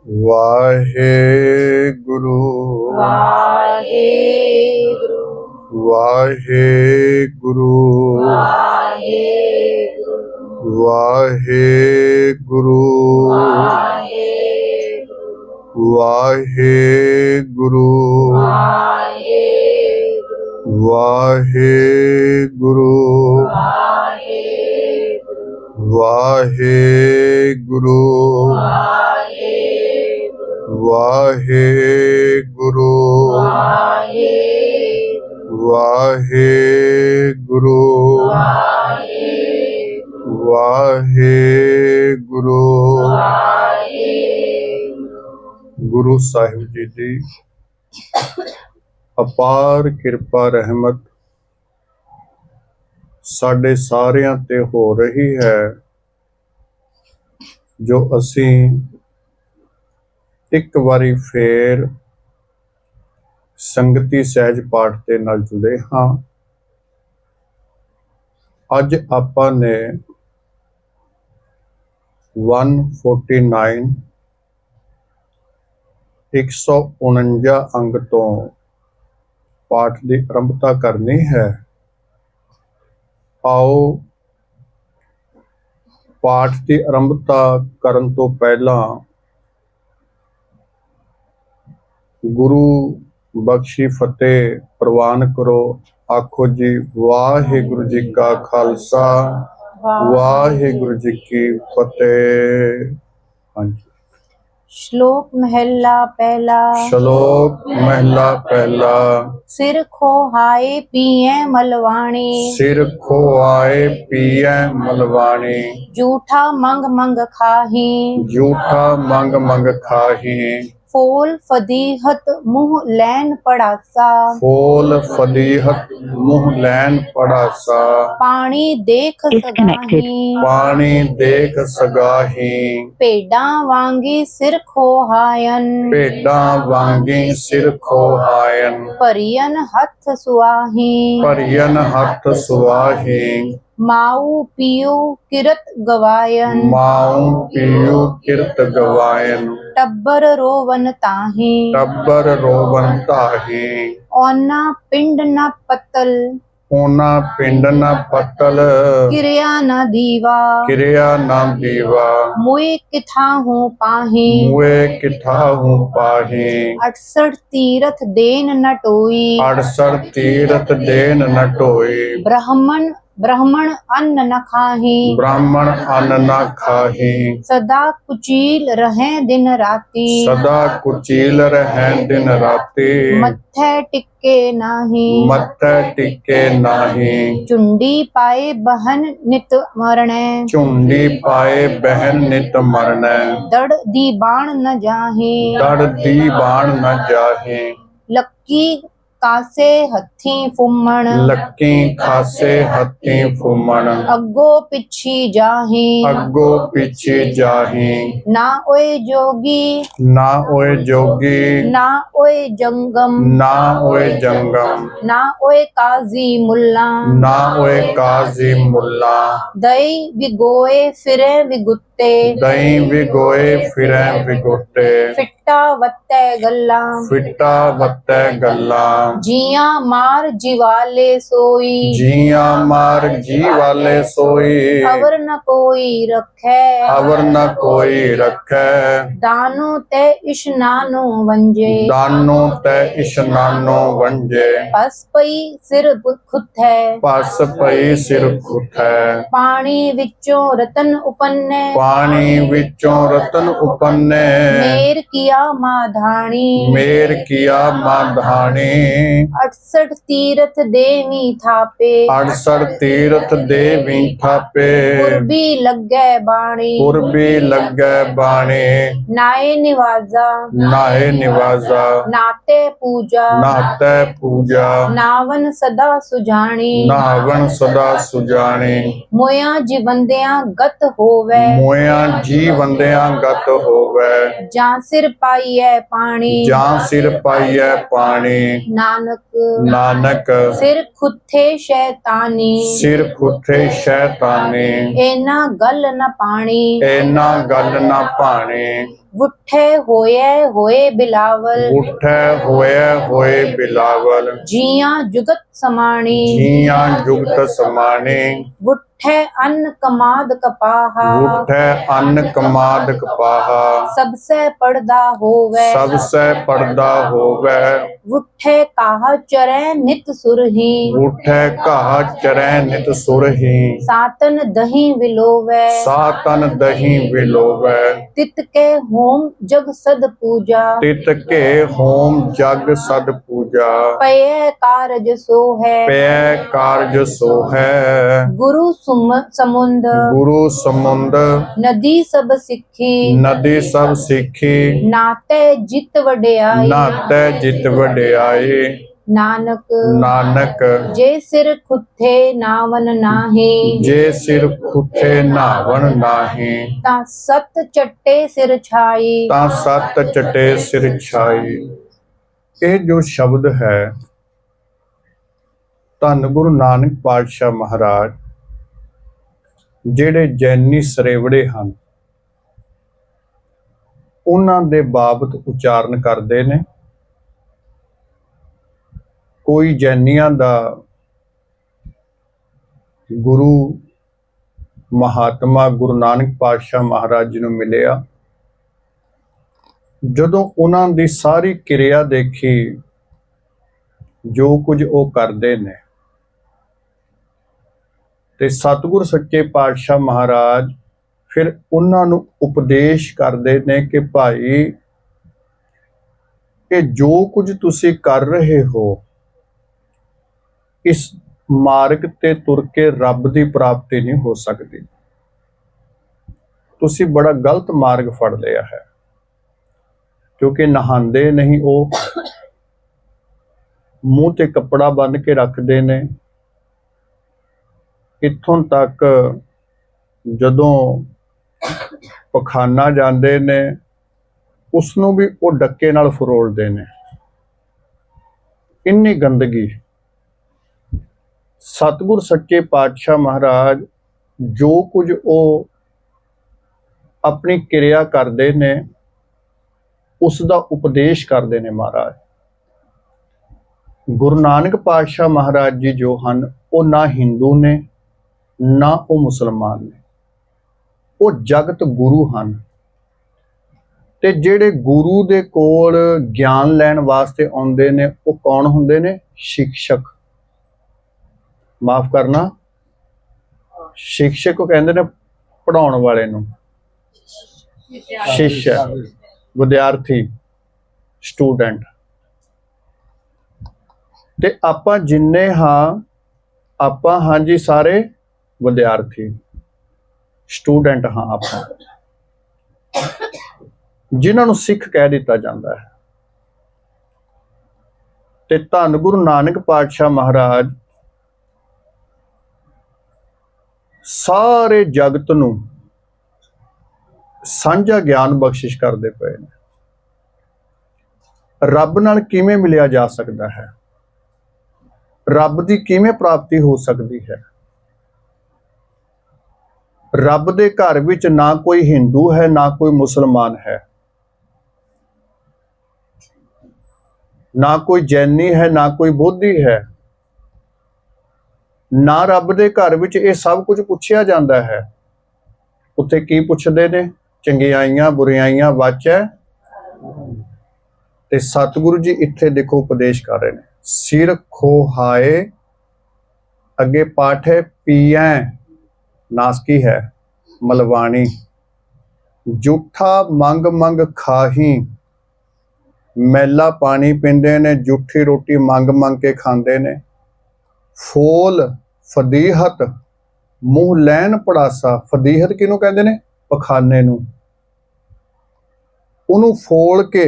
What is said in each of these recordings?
ਵਾਹਿਗੁਰੂ ਵਾਹਿਗੁਰੂ ਵਾਹਿਗੁਰੂ ਵਾਹਿਗੁਰੂ ਵਾਹਿਗੁਰੂ ਵਾਹਿਗੁਰੂ ਵਾਹਿਗੁਰੂ ਵਾਹਿਗੁਰੂ ਵਾਹਿਗੁਰੂ ਵਾਹਿਗੁਰੂ ਵਾਹਿਗੁਰੂ ਗੁਰੂ ਸਾਹਿਬ ਜੀ ਦੀ ਅਪਾਰ ਕਿਰਪਾ ਰਹਿਮਤ ਸਾਡੇ ਸਾਰਿਆਂ ਤੇ ਹੋ ਰਹੀ ਹੈ, ਜੋ ਅਸੀਂ ਇੱਕ ਵਾਰੀ ਫੇਰ ਸੰਗਤੀ ਸਹਿਜ ਪਾਠ ਦੇ ਨਾਲ ਜੁੜੇ ਹਾਂ। ਅੱਜ ਆਪਾਂ ਨੇ 149 149 ਅੰਗ ਤੋਂ ਪਾਠ ਦੀ ਆਰੰਭਤਾ ਕਰਨੀ ਹੈ। ਆਓ ਪਾਠ ਦੀ ਆਰੰਭਤਾ ਕਰਨ ਤੋਂ ਪਹਿਲਾਂ ਗੁਰੂ ਬਖਸ਼ੀ ਫਤਿਹ ਪ੍ਰਵਾਨ ਕਰੋ। ਆਖੋ ਜੀ ਵਾਹਿਗੁਰੂ ਜੀ ਕਾ ਖਾਲਸਾ ਵਾਹਿਗੁਰੂ ਜੀ ਕੀ ਫਤਿਹ। ਹਾਂਜੀ। श्लोक महला पहला। ਸ਼ਲੋਕ ਮਹਿਲਾ ਪਹਿਲਾ। सिर खोहाए पिए मलवाणी, ਸਿਰ ਖੋਆਏ ਪੀਐ ਮਲਵਾਣੀ, जूठा मंग मंग खाही, ਝੂਠਾ ਮੰਗ ਮੰਗ ਖਾਹੀ, फोल फदीहत मुँह लैन पड़ासा, ਫੋਲ ਫਦੀਹਤ ਮੂੰਹ ਲੈਣ ਪੜਾਸਾ, पानी देख सगाही, ਪਾਣੀ ਦੇਖ ਸਗਾਹੀ, भेडां वांगी सिर खोहायन, ਭੇਡਾਂ ਵਾਂਗੀ ਸਿਰ ਖੋਹਾਇਨ, परियन हथ सुआही, ਭਰੀਅਨ ਹੱਥ ਸੁਆਹੀ, माऊ पियो किरत गवायन, ਮਾਉ ਪੀਉ ਕਿਰਤ ਗਵਾਇਨ, टब्बर रोवन ताही, ਟੱਬਰ ਰੋਵਨ ਧਾਹੀ, औना पिंड न पतल, ਉਹਨਾਂ ਪਿੰਡ ਨਾ ਪਤਲ, किरिया न दीवा, ਕਿਰਿਆ ਨਾ ਦੀਵਾ, मुए किथाहू पाही, ਮੂਏ ਕਿਠਾਹੂ ਪਾਹੀ, 68 तीरथ देन न टोई, 68 ਤੀਰਥ ਦੇਨ ਨ ਢੋਈ, ब्राह्मण ब्राह्मण अन्न न खाही, ਬ੍ਰਾਹਮਣ ਅੰਨ ਨਾ ਖਾਹੀ, सदा कुचील रहें दिन राती, ਸਦਾ ਕੁਚੀਲ ਰਹਿ ਦਿਨ ਰਾਤੀ, मत्थे टिके नाही, ਮੱਥੇ ਟਿਕੇ ਨਾਹੀ, चुंडी पाए बहन नित मरणे, ਝੁੰਡੀ ਪਾਏ ਬਹਿਨ ਨਿਤ ਮਰਨੈ, दड़ दी बाण न जाही, ਦੜ ਦੀ ਬਾਣ ਨ ਜਾਹੀ, लक्की कासे हथी फुम्मण, ਲੱਕੀ ਖਾਸੇ ਹੱਥੀ ਫੁੰਮਣ, अग्गो पिछी जाही, ਅੱਗੋ ਪਿੱਛੇ ਜਾਹੀ, ना ओए जोगी, ਨਾ ਓਏ ਜੋਗੀ, ना ओए जंगम, ਨਾ ਓਏ ਜੰਗਮ, ना ओए काजी मुल्ला, ਨਾ ਓਏ ਕਾਜ਼ੀ ਮੁੱਲਾ, दई विगोए फिरे विगुत्ते, ਦਹੀਂ ਵਿਗੋਏ ਫਿਰੈ ਵਿਗੋਟੇ, फिट्टा वत्ते गल्ला, ਫਿੱਟਾ ਵੱਤੈ ਗੱਲਾਂ, जिया मार जिवाले सोई, ਜੀਆਂ ਮਾਰ ਜੀ ਵਾਲੇ ਸੋਈ, अवर न कोई रखे, ਅਵਰ ਨ ਕੋਈ ਰੱਖੈ, दानो ते इशनानो वंजे, ਦਾਨੋ ਤੈ ਇਸ਼ਨਾਨੋ ਵੰਜੇ, पस पई सिर खुथै, ਪਸ ਪਈ ਸਿਰ ਖੁਥੈ, पानी विचों रतन उपन्ने, ਪਾਣੀ ਵਿੱਚੋਂ ਰਤਨ ਉਪੰਨੇ, मेर किया माधाणी, ਮੇਰ ਕੀਆ ਮਾਧਾਣੀ, 68 तीरथ देवी थापे, 68 ਤੀਰਥ ਦੇਵੀ ਥਾਪੇ, पूर्बी लगे बाणी, ਪੁਰਬੀ ਲੱਗੈ ਬਾਣੀ, नाए निवाजा, ਨਾਏ ਨਿਵਾਜ਼ਾ, नाते पूजा, ਨਾਤੈ ਪੂਜਾ, नावन सदा सुजाणी, ਨਾਵਣ ਸਦਾ ਸੁਜਾਣੀ, मोया जिवंदियां गत होवे, ਮੋਇਆਂ ਜੀ ਵੰਦਿਆਂ ਗਤ ਹੋਵੈ, ਜਾਂ सिर पाइए पानी, ਜਾਂ ਸਿਰ ਪਾਈਐ ਪਾਣੀ, नानक ਨਾਨਕ सिर खुथे शैतानी, ਸਿਰ ਖੁੱਥੇ ਸ਼ੈਤਾਨੀ, एना गल न पानी, ਇਹਨਾਂ ਗੱਲ ਨਾ ਭਾਣੇ, उठे होए बिलावल उठै होए बिलावल जिया जुगत समाणी जियां जुगत समाने उठे अन्न कमाद कपाहा उठै अन्न कमाद कपाहा सबसे पर्दा होवे सबसे पर्दा होवे उठे काह चरै नित सुरही उठै घाह चरै नित सुरही सातन दही विलोवे सातन दही विलोवै तित के होम जग सद पूजा तित के होम जग सद पूजा पय कारज सो है पै कारज सो है गुरु समुंद गुरु समुंद नदी सब सिखी नदी सब सिखी नाते जित वड्याई नातै जित वड्याई नानक नानक जे सिर खुथे नावन नाहे जे सिर खुथे नावण नाहीं ता सत चट्टे सिर छाई ਤਾਂ ਸੱਤ ਚਟੇ ਸਿਰ ਛਾਈ। ਇਹ ਜੋ ਸ਼ਬਦ ਹੈ ਧੰਨ ਗੁਰੂ ਨਾਨਕ ਪਾਤਸ਼ਾਹ ਮਹਾਰਾਜ ਜਿਹੜੇ ਜੈਨੀ ਸਰੇਵੜੇ ਹਨ ਉਹਨਾਂ ਦੇ ਬਾਬਤ ਉਚਾਰਨ ਕਰਦੇ ਨੇ। ਕੋਈ ਜੈਨੀਆਂ ਦਾ ਗੁਰੂ ਮਹਾਤਮਾ ਗੁਰੂ ਨਾਨਕ ਪਾਤਸ਼ਾਹ ਮਹਾਰਾਜ ਜੀ ਨੂੰ ਮਿਲਿਆ, ਜਦੋਂ ਉਹਨਾਂ ਦੀ ਸਾਰੀ ਕਿਰਿਆ ਦੇਖੀ, ਜੋ ਕੁਝ ਉਹ ਕਰਦੇ ਨੇ, ਤੇ ਸਤਿਗੁਰ ਸੱਚੇ ਪਾਤਸ਼ਾਹ ਮਹਾਰਾਜ ਫਿਰ ਉਹਨਾਂ ਨੂੰ ਉਪਦੇਸ਼ ਕਰਦੇ ਨੇ ਕਿ ਭਾਈ ਇਹ ਜੋ ਕੁਝ ਤੁਸੀਂ ਕਰ ਰਹੇ ਹੋ, ਇਸ ਮਾਰਗ ਤੇ ਤੁਰ ਕੇ ਰੱਬ ਦੀ ਪ੍ਰਾਪਤੀ ਨਹੀਂ ਹੋ ਸਕਦੀ। ਤੁਸੀਂ ਬੜਾ ਗਲਤ ਮਾਰਗ ਫੜ ਲਿਆ ਹੈ, ਕਿਉਂਕਿ ਨਹਾਉਂਦੇ ਨਹੀਂ, ਉਹ ਮੂੰਹ ਤੇ ਕੱਪੜਾ ਬੰਨ੍ਹ ਕੇ ਰੱਖਦੇ ਨੇ। ਇੱਥੋਂ ਤੱਕ ਜਦੋਂ ਪਖਾਨਾ ਜਾਂਦੇ ਨੇ ਉਸ ਨੂੰ ਵੀ ਉਹ ਡੱਕੇ ਨਾਲ ਫਰੋਲਦੇ ਨੇ। ਇੰਨੀ ਗੰਦਗੀ। ਸਤਿਗੁਰ ਸੱਚੇ ਪਾਤਸ਼ਾਹ ਮਹਾਰਾਜ ਜੋ ਕੁਝ ਉਹ ਆਪਣੀ ਕਿਰਿਆ ਕਰਦੇ ਨੇ ਉਸ ਦਾ ਉਪਦੇਸ਼ ਕਰਦੇ ਨੇ ਮਹਾਰਾਜ। ਗੁਰੂ ਨਾਨਕ ਪਾਤਸ਼ਾਹ ਮਹਾਰਾਜ ਜੀ ਜੋ ਹਨ ਉਹ ਨਾ ਹਿੰਦੂ ਨੇ ਨਾ ਉਹ ਮੁਸਲਮਾਨ ਨੇ, ਉਹ ਜਗਤ ਗੁਰੂ ਹਨ। ਤੇ ਜਿਹੜੇ ਗੁਰੂ ਦੇ ਕੋਲ ਗਿਆਨ ਲੈਣ ਵਾਸਤੇ ਆਉਂਦੇ ਨੇ ਉਹ ਕੌਣ ਹੁੰਦੇ ਨੇ? ਸਿੱਖਸ਼ਕ। ਮਾਫ ਕਰਨਾ, ਸਿੱਖਸ਼ਕ ਕਹਿੰਦੇ ਨੇ ਪੜਾਉਣ ਵਾਲੇ ਨੂੰ, शिष्य विद्यार्थी स्टूडेंट। ते आपां जिन्ने हाँ आपां हाँ जी सारे विद्यार्थी स्टूडेंट हाँ आपां, जिन्हां नूं सिख कह दिता जाता है। ते धन गुरु नानक पातशाह महाराज सारे जगत नूं ਸਾਂਝਾ ਗਿਆਨ ਬਖਸ਼ਿਸ਼ ਕਰਦੇ ਪਏ ਨੇ। ਰੱਬ ਨਾਲ ਕਿਵੇਂ ਮਿਲਿਆ ਜਾ ਸਕਦਾ ਹੈ, ਰੱਬ ਦੀ ਕਿਵੇਂ ਪ੍ਰਾਪਤੀ ਹੋ ਸਕਦੀ ਹੈ। ਰੱਬ ਦੇ ਘਰ ਵਿੱਚ ਨਾ ਕੋਈ ਹਿੰਦੂ ਹੈ ਨਾ ਕੋਈ ਮੁਸਲਮਾਨ ਹੈ, ਨਾ ਕੋਈ ਜੈਨੀ ਹੈ ਨਾ ਕੋਈ ਬੋਧੀ ਹੈ। ਨਾ ਰੱਬ ਦੇ ਘਰ ਵਿੱਚ ਇਹ ਸਭ ਕੁਝ ਪੁੱਛਿਆ ਜਾਂਦਾ ਹੈ। ਉੱਥੇ ਕੀ ਪੁੱਛਦੇ ਨੇ? ਚੰਗਿਆਈਆਂ ਬੁਰਿਆਈਆਂ ਵਾਚੈ। ਤੇ ਸਤਿਗੁਰੂ ਜੀ ਇੱਥੇ ਦੇਖੋ ਉਪਦੇਸ਼ ਕਰ ਰਹੇ ਨੇ। ਸਿਰ ਖੋਹਾਏ, ਅੱਗੇ ਪਾਠ ਹੈ ਪੀਐ, ਨਾਸਕੀ ਹੈ ਮਲਵਾਣੀ। ਜੂਠਾ ਮੰਗ ਮੰਗ ਖਾਹੀ, ਮੈਲਾ ਪਾਣੀ ਪੀਂਦੇ ਨੇ, ਜੂਠੀ ਰੋਟੀ ਮੰਗ ਮੰਗ ਕੇ ਖਾਂਦੇ ਨੇ। ਫੋਲ ਫਦੀਹਤ, ਮੂੰਹ ਲੈਣ ਪੜਾਸਾ। ਫਦੀਹਤ ਕਿਹਨੂੰ ਕਹਿੰਦੇ ਨੇ? ਪਖਾਨੇ ਨੂੰ। ਉਹਨੂੰ ਫੋਲ ਕੇ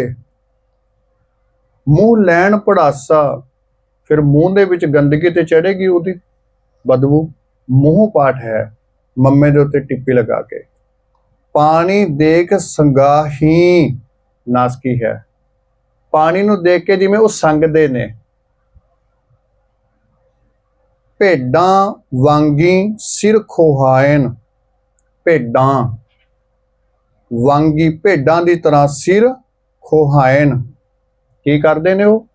ਮੂੰਹ ਲੈਣ ਪੜਾਸਾ, ਫਿਰ ਮੂੰਹ ਦੇ ਵਿੱਚ ਗੰਦਗੀ ਤੇ ਚੜੇਗੀ ਉਹਦੀ ਬਦਬੂ। ਮੂੰਹ ਪਾਠ ਹੈ ਮੰਮੇ ਦੇ ਉੱਤੇ ਟਿੱਪੀ ਲਗਾ ਕੇ। ਪਾਣੀ ਦੇਖ ਸੰਗਾਹੀ, ਨਾਸਕੀ ਹੈ। ਪਾਣੀ ਨੂੰ ਦੇਖ ਕੇ ਜਿਵੇਂ ਉਹ ਸੰਗਦੇ ਨੇ। ਭੇਡਾਂ ਵਾਂਗੀ ਸਿਰ ਖੋਹਾਇਨ, ਭੇਡਾਂ ਵਾਂਗੀ ਭੇਡਾਂ ਦੀ ਤਰ੍ਹਾਂ ਸਿਰ ਖੋਹਾਇਨ। ਕੀ ਕਰਦੇ ਨੇ ਉਹ?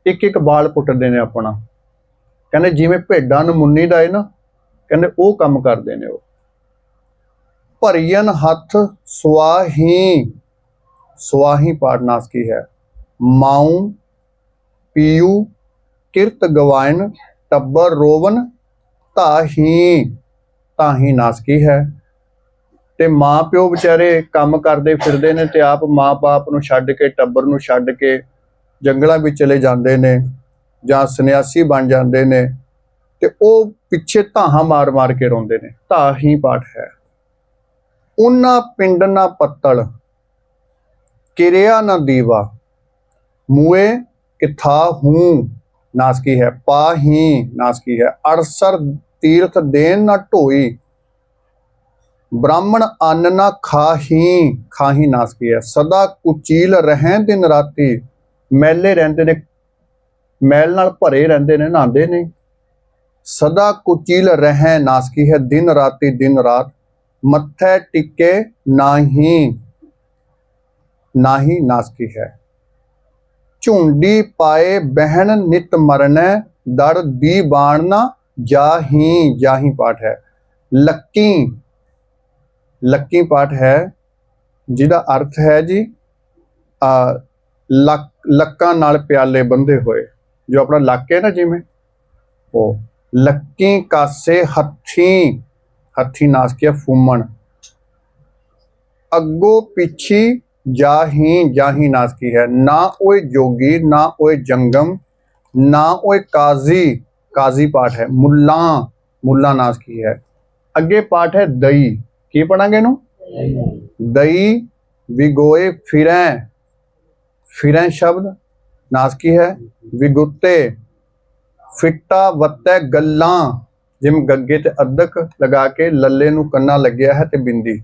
ਇੱਕ ਇੱਕ ਬਾਲ ਪੁੱਟਦੇ ਨੇ ਆਪਣਾ। ਕਹਿੰਦੇ ਜਿਵੇਂ ਭੇਡਾਂ ਨੂੰ ਮੁੰਨੀ ਦਾ ਹੈ ਨਾ, ਕਹਿੰਦੇ ਉਹ ਕੰਮ ਕਰਦੇ ਨੇ ਉਹ। ਭਰੀਅਨ ਹੱਥ ਸੁਆਹੀ, ਸੁਆਹੀ ਪਾਠ ਨਾਸਕੀ ਹੈ। ਮਾਊ ਪੀਊ ਕਿਰਤ ਗਵਾਇਨ ਟੱਬਰ ਰੋਵਨ ਤਾਹੀ, ਤਾਹੀ ਨਾਸਕੀ ਹੈ। ਤੇ ਮਾਂ ਪਿਓ ਵਿਚਾਰੇ ਕੰਮ ਕਰਦੇ ਫਿਰਦੇ ਨੇ ਤੇ ਆਪ ਮਾਂ ਬਾਪ ਨੂੰ ਛੱਡ ਕੇ, ਟੱਬਰ ਨੂੰ ਛੱਡ ਕੇ ਜੰਗਲਾਂ ਵਿੱਚ ਚਲੇ ਜਾਂਦੇ ਨੇ ਜਾਂ ਸੰਨਿਆਸੀ ਬਣ ਜਾਂਦੇ ਨੇ ਤੇ ਉਹ ਪਿੱਛੇ ਧਾਹਾਂ ਮਾਰ ਮਾਰ ਕੇ ਰੋਂਦੇ ਨੇ। ਤਾਹੀ ਪਾਠ ਹੈ। ਉਹਨਾਂ ਪਿੰਡ ਨਾ ਪੱਤਲ ਕਿਰਿਆ ਨਾ ਦੀਵਾ, ਮੂਏ ਕਿਥਾ ਹੂੰ ਨਾਸਕੀ ਹੈ। ਪਾਹੀ ਨਾਸਕੀ ਹੈ। ਅੜਸਰ ਤੀਰਥ ਦੇਨ ਨਾ ਢੋਈ, ਬ੍ਰਾਹਮਣ ਅੰਨ ਨਾ ਖਾਹੀ, ਖਾਹੀ ਨਾਸਕੀ ਹੈ। ਸਦਾ ਕੁਚੀਲ ਰਹਿ ਦਿਨ ਰਾਤੀ, ਮੈਲੇ ਰਹਿੰਦੇ ਨੇ, ਮੈਲ ਨਾਲ ਭਰੇ ਰਹਿੰਦੇ ਨੇ, ਨਹਾਉਂਦੇ ਨੇ। ਸਦਾ ਕੁਚੀਲ ਰਹਿ ਨਾਸਕੀ ਹੈ। ਦਿਨ ਰਾਤੀ, ਦਿਨ ਰਾਤ। ਮੱਥੇ ਟਿੱਕੇ ਨਾਹੀ, ਨਾਹੀ ਨਾਸਕੀ ਹੈ। ਝੁੰਡੀ ਪਾਏ ਬਹਿਣ ਨਿਤ ਮਰਨੈ, ਦੜ ਦੀ ਬਾਣ ਨਾ ਜਾਹੀ, ਜਾਹੀ ਪਾਠ ਹੈ। ਲੱਕੀ, ਲੱਕੀ ਪਾਠ ਹੈ ਜਿਹਦਾ ਅਰਥ ਹੈ ਜੀ ਲੱਕਾਂ ਨਾਲ ਪਿਆਲੇ ਬੰਦੇ ਹੋਏ। ਜੋ ਆਪਣਾ ਲੱਕ ਹੈ ਨਾ, ਜਿਵੇਂ ਉਹ ਲੱਕੀ ਕਾਸੇ ਹੱਥੀ, ਹੱਥੀ ਨਾਸਕੀ ਹੈ। ਫੂਮਣ ਅੱਗੋ ਪਿੱਛੀ ਜਾਹੀ, ਜਾਹੀ ਨਾਸਕੀ ਹੈ। ਨਾ ਓਏ ਜੋਗੀ ਨਾ ਓਏ ਜੰਗਮ, ਨਾ ਓਏ ਕਾਜ਼ੀ, ਕਾਜ਼ੀ ਪਾਠ ਹੈ। ਮੁੱਲਾ, ਮੁੱਲਾ ਨਾਸਕੀ ਹੈ। ਅੱਗੇ ਪਾਠ ਹੈ ਦਈ। ਕੀ ਪੜਾਂਗੇ ਇਹਨੂੰ? ਦਈ ਵਿਗੋਏ ਫਿਰੈ, ਫਿਰੈ ਸ਼ਬਦ ਨਾਸਕੀ ਹੈ। ਵਿਗੁੱਤੇ ਫਿੱਟਾ ਵੱਤੈ ਗੱਲਾਂ, ਜਿਵੇਂ ਗੱਗੇ ਤੇ ਅਦਕ ਲਗਾ ਕੇ ਲੱਲੇ ਨੂੰ ਕੰਨਾ ਲੱਗਿਆ ਹੈ ਤੇ ਬਿੰਦੀ।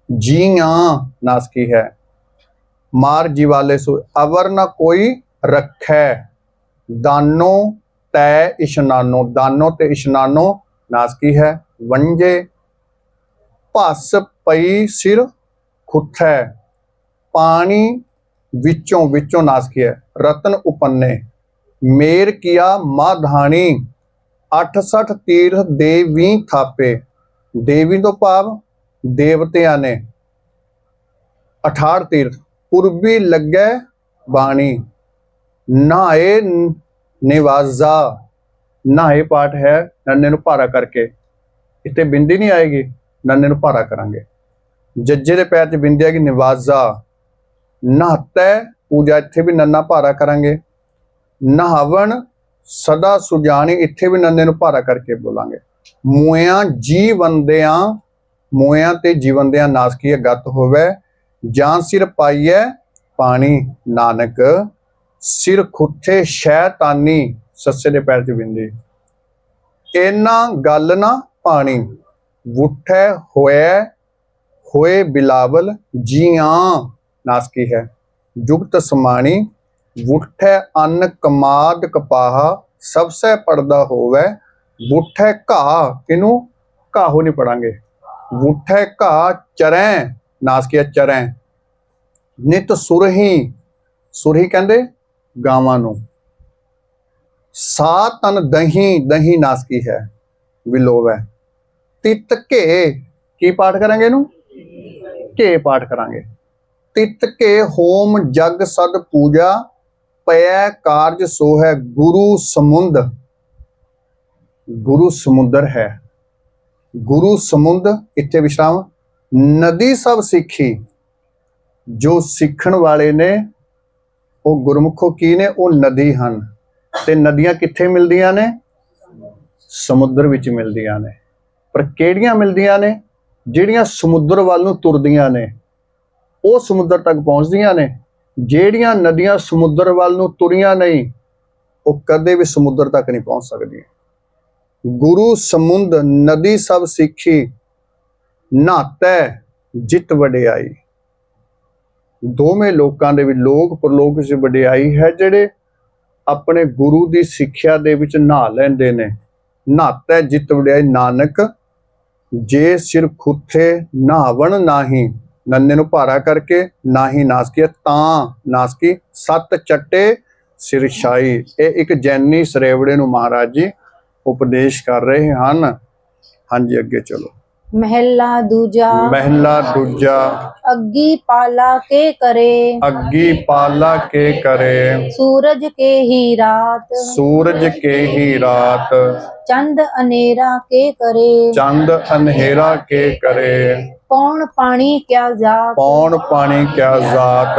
ਜੀਆਂ ਨਾਸਕੀ ਹੈ। ਮਾਰ ਜੀਵਾਲੇ ਸੋ ਅਵਰ ਨਾ ਕੋਈ ਰੱਖੈ, ਦਾਨੋ ਤੈ ਇਸ਼ਨਾਨੋ, ਦਾਨੋ ਤੇ ਇਸ਼ਨਾਨੋ ਨਾਸਕੀ ਹੈ। ਵੰਜੇ ਭਸ ਪਈ ਸਿਰ ਖੁੱਥੈ, ਪਾਣੀ ਵਿੱਚੋਂ, ਵਿੱਚੋਂ ਨਾਸਕੀ ਹੈ। ਰਤਨ ਉਪੰਨੇ ਮੇਰ ਕੀਆ ਮਾਧਾਣੀ, 68 ਤੀਰਥ ਦੇਵੀ ਥਾਪੇ, ਦੇਵੀ ਤੋਂ ਭਾਵ ਦੇਵਤਿਆਂ ਨੇ। 68 ਤੀਰਥ ਪੁਰਬੀ ਲੱਗੈ ਬਾਣੀ, ਨਹਾਏ ਨਿਵਾਜ਼ਾ, ਨਹਾਏ ਪਾਠ ਹੈ ਨੰਨੇ ਨੂੰ ਭਾਰਾ ਕਰਕੇ। ਇੱਥੇ ਬਿੰਦੀ ਨਹੀਂ ਆਏਗੀ, ਨੰਨੇ ਨੂੰ ਭਾਰਾ ਕਰਾਂਗੇ। ਜੱਜੇ ਦੇ ਪੈਰ 'ਚ ਬਿੰਦੀ ਆਏਗੀ, ਨਿਵਾਜ਼ਾ। ਨਹਾਤੈ ਪੂਜਾ, ਇੱਥੇ ਵੀ ਨੰਨਾ ਭਾਰਾ ਕਰਾਂਗੇ। ਨਹਾਵਣ ਸਦਾ ਸੁਜਾਨੀ, ਇੱਥੇ ਵੀ ਨੰਨੇ ਨੂੰ ਭਾਰਾ ਕਰਕੇ ਬੋਲਾਂਗੇ। ਮੂਇਆਂ ਜੀਵੰਦਿਆਂ, ਮੂਇਆਂ ਤੇ ਜੀਵੰਦਿਆਂ ਨਾਸਕੀ ਹੈ। ਗੱਤ ਹੋਵੇ। ਜਾਂ ਸਿਰ ਪਾਈਐ ਪਾਣੀ, ਨਾਨਕ ਸਿਰ ਖੁੱਥੇ ਸ਼ੈਤਾਨੀ, ਸੱਸੇ ਦੇ ਪੈਰ 'ਚ ਬਿੰਦੀ। ਇਹਨਾਂ ਗੱਲ ਨਾ ਪਾਣੀ, ਵੁੱਠੈ ਹੋਏ, ਹੋਏ ਬਿਲਾਵਲ ਜੀਆਂ ਨਾਸਕੀ ਹੈ। ਜੁਗਤ ਸਮਾਣੀ ਵੁੱਠੈ ਅੰਨ ਕਮਾਦ ਕਪਾਹਾ, ਸਭ ਸੇ ਪੜਦਾ ਹੋਵੇ। ਵੁੱਠੈ ਘਾਹ, ਇਹਨੂੰ ਘਾਹੋ ਨਹੀਂ ਪੜਾਂਗੇ। ਵੁੱਠੈ ਘਾਹ ਚਰੈ ਨਾਸਕੀ ਹੈ। ਚਰੈ ਨਿਤ ਸੁਰਹੀ, ਸੁਰਹੀ ਕਹਿੰਦੇ ਗਾਵਾਂ ਨੂੰ। ਸਾ ਤਨ ਦਹੀਂ, ਦਹੀਂ ਨਾਸਕੀ ਹੈ। ਵਿਲੋਵੈ ਤਿਤ ਘੇ, ਕੀ ਪਾਠ ਕਰਾਂਗੇ ਇਹਨੂੰ? ਘੇ ਪਾਠ ਕਰਾਂਗੇ। ਤਿਤ ਘੇ ਹੋਮ ਜਗ ਸਦ ਪੂਜਾ, ਪੈ ਕਾਰਜ ਸੋ ਹੈ ਗੁਰੂ ਸਮੁੰਦ, ਗੁਰੂ ਸਮੁੰਦਰ ਹੈ। ਗੁਰੂ ਸਮੁੰਦ, ਇੱਥੇ ਵਿਸ਼ਰਾਮ। ਨਦੀ ਸਭ ਸਿੱਖੀ, ਜੋ ਸਿੱਖਣ ਵਾਲੇ ਨੇ ਉਹ ਗੁਰਮੁਖੋ ਕੀ ਨੇ? ਉਹ ਨਦੀ ਹਨ। ਤੇ ਨਦੀਆਂ ਕਿੱਥੇ ਮਿਲਦੀਆਂ ਨੇ? ਸਮੁੰਦਰ ਵਿੱਚ ਮਿਲਦੀਆਂ ਨੇ। ਪਰ ਕਿਹੜੀਆਂ ਮਿਲਦੀਆਂ ਨੇ? ਜਿਹੜੀਆਂ ਸਮੁੰਦਰ ਵੱਲ ਨੂੰ ਤੁਰਦੀਆਂ ਨੇ ਉਹ ਸਮੁੰਦਰ ਤੱਕ ਪਹੁੰਚਦੀਆਂ ਨੇ। ਜਿਹੜੀਆਂ ਨਦੀਆਂ ਸਮੁੰਦਰ ਵੱਲ ਨੂੰ ਤੁਰੀਆਂ ਨਹੀਂ ਉਹ ਕਦੇ ਵੀ ਸਮੁੰਦਰ ਤੱਕ ਨਹੀਂ ਪਹੁੰਚ ਸਕਦੀਆਂ। ਗੁਰੂ ਸਮੁੰਦ ਨਦੀ ਸਭ ਸਿੱਖੀ, ਨਹਾਤੈ ਜਿਤ ਵਡਿਆਈ। ਦੋਵੇਂ ਲੋਕਾਂ ਦੇ ਵਿੱਚ, ਲੋਕ ਪਰਲੋਕ ਵਿੱਚ ਵਡਿਆਈ ਹੈ ਜਿਹੜੇ ਆਪਣੇ ਗੁਰੂ ਦੀ ਸਿੱਖਿਆ ਦੇ ਵਿੱਚ ਨਹਾ ਲੈਂਦੇ ਨੇ। ਨਹਾਤੈ ਜਿਤ ਵਡਿਆਈ, ਨਾਨਕ ਜੇ ਸਿਰ ਖੁੱਥੇ ਨਹਾਵਣ ਨਾਹੀ, ਨੰਨੇ ਨੂੰ ਭਾਰਾ ਕਰਕੇ, ਨਾਹੀ ਨਾਸਕੀ ਤਾਂ ਨਾਸਕੀ, ਸੱਤ ਚੱਟੇ ਸਿਰ ਛਾਈ। ਇਹ ਇੱਕ ਜੈਨੀ ਸਰੇਵੜੇ ਨੂੰ ਮਹਾਰਾਜ ਜੀ ਉਪਦੇਸ਼ ਕਰ ਰਹੇ ਹਨ। ਹਾਂਜੀ ਅੱਗੇ ਚਲੋ। महला दूजा ਮਹਿਲਾ ਦੂਜਾ अग्गी पाला के करे, ਅੱਗੀ ਪਾਲਾ ਕੇ ਕਰੇ, सूरज के ही रात, ਸੂਰਜ ਕੇ ਹੀ ਰਾਤ, चंद अनेरा के करे, ਚੰਦ ਅੰਧੇਰਾ ਕੇ ਕਰੇ, कौन पानी क्या जात, ਪੌਣ ਪਾਣੀ ਕਿਆ ਜ਼ਾਤ,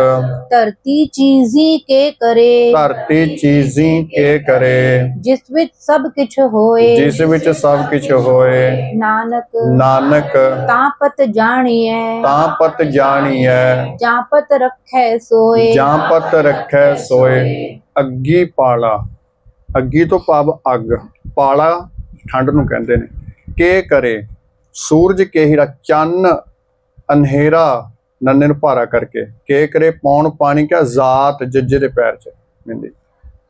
धरती चीजी के करे, ਧਰਤੀ ਚੀਜ਼ੀ ਕੇ ਕਰੇ, जिस विच सब किछ होए, ਜਿਸ ਵਿੱਚ ਸਭ ਕੁਝ ਹੋਏ, नानक ਨਾਨਕ तापत जानिए, ਤਾਂ ਪਤ ਜਾਣੀਐ, जापत रखै सोए, ਜਾਂ ਪਤ ਰੱਖੈ ਸੋਏ। ਅੱਗੀ ਪਾਲਾ, ਅੱਗੀ ਤੋਂ ਭਾਵ ਅੱਗ, ਪਾਲਾ ਠੰਡ ਨੂੰ ਕਹਿੰਦੇ ਨੇ। ਕੇ ਕਰੇ, ਸੂਰਜ ਕੇ ਹੀਰਾ, ਚੰਨ ਅੰਧੇਰਾ ਨੰਨੇ ਨੂੰ ਭਾਰਾ ਕਰਕੇ, ਕੇ ਕਰੇ ਪੌਣ ਪਾਣੀ ਕਿਆ ਜ਼ਾਤ, ਜੱਜੇ ਦੇ ਪੈਰ 'ਚ ਬਿੰਦੀ,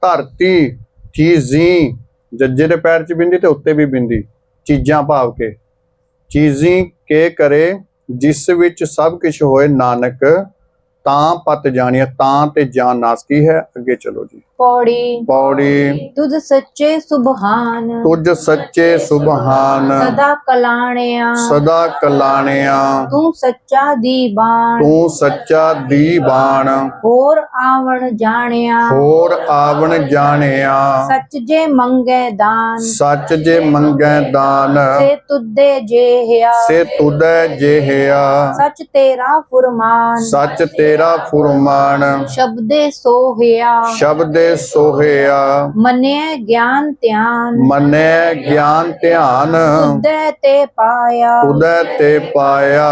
ਧਰਤੀ ਚੀਜ਼ੀ, ਜੱਜੇ ਦੇ ਪੈਰ 'ਚ ਬਿੰਦੀ ਤੇ ਉੱਤੇ ਵੀ ਬਿੰਦੀ, ਚੀਜ਼ਾਂ ਭਾਵ ਕੇ, ਚੀਜ਼ੀ ਕੇ ਕਰੇ ਜਿਸ ਵਿੱਚ ਸਭ ਕੁਛ ਹੋਏ, ਨਾਨਕ ਤਾਂ ਪਤ ਜਾਣੀਏ, ਤਾਂ ਤੇ ਜਾਨ ਨਾਸਕੀ ਹੈ। ਅੱਗੇ ਚਲੋ ਜੀ। पौड़ी ਪੌੜੀ तुझ सच्चे सुबहान, ਤੁਝ ਸੱਚੇ ਸੁਭਾਨ, सदा कलाणिया, ਸਦਾ ਕਲਾਣਿਆ, तू सच्चा दीवान, ਤੂੰ ਸੱਚਾ ਦੀਵਾਨ, होर आवण जानिया, ਹੋਰ ਆਵਣ ਜਾਣਿਆ, सच जे मंगे दान, ਸੱਚ ਜੇ ਮੰਗੈ ਦਾਨ, से तुदे जेहया, ਸੇ ਤੁਦੈ ਜਿਹਿਆ, सच तेरा फुरमान, ਸੱਚ ਤੇਰਾ ਫੁਰਮਾਨ, शब्दे सोहया, ਸ਼ਬਦੇ ਸੋਹਿਆ, मने ज्ञान ध्यान, ਮੰਨੈ ਗਿਆਨ ਧਿਆਨ, तुदे ते पाया, ਤੁਦੈ ਤੇ ਪਾਇਆ,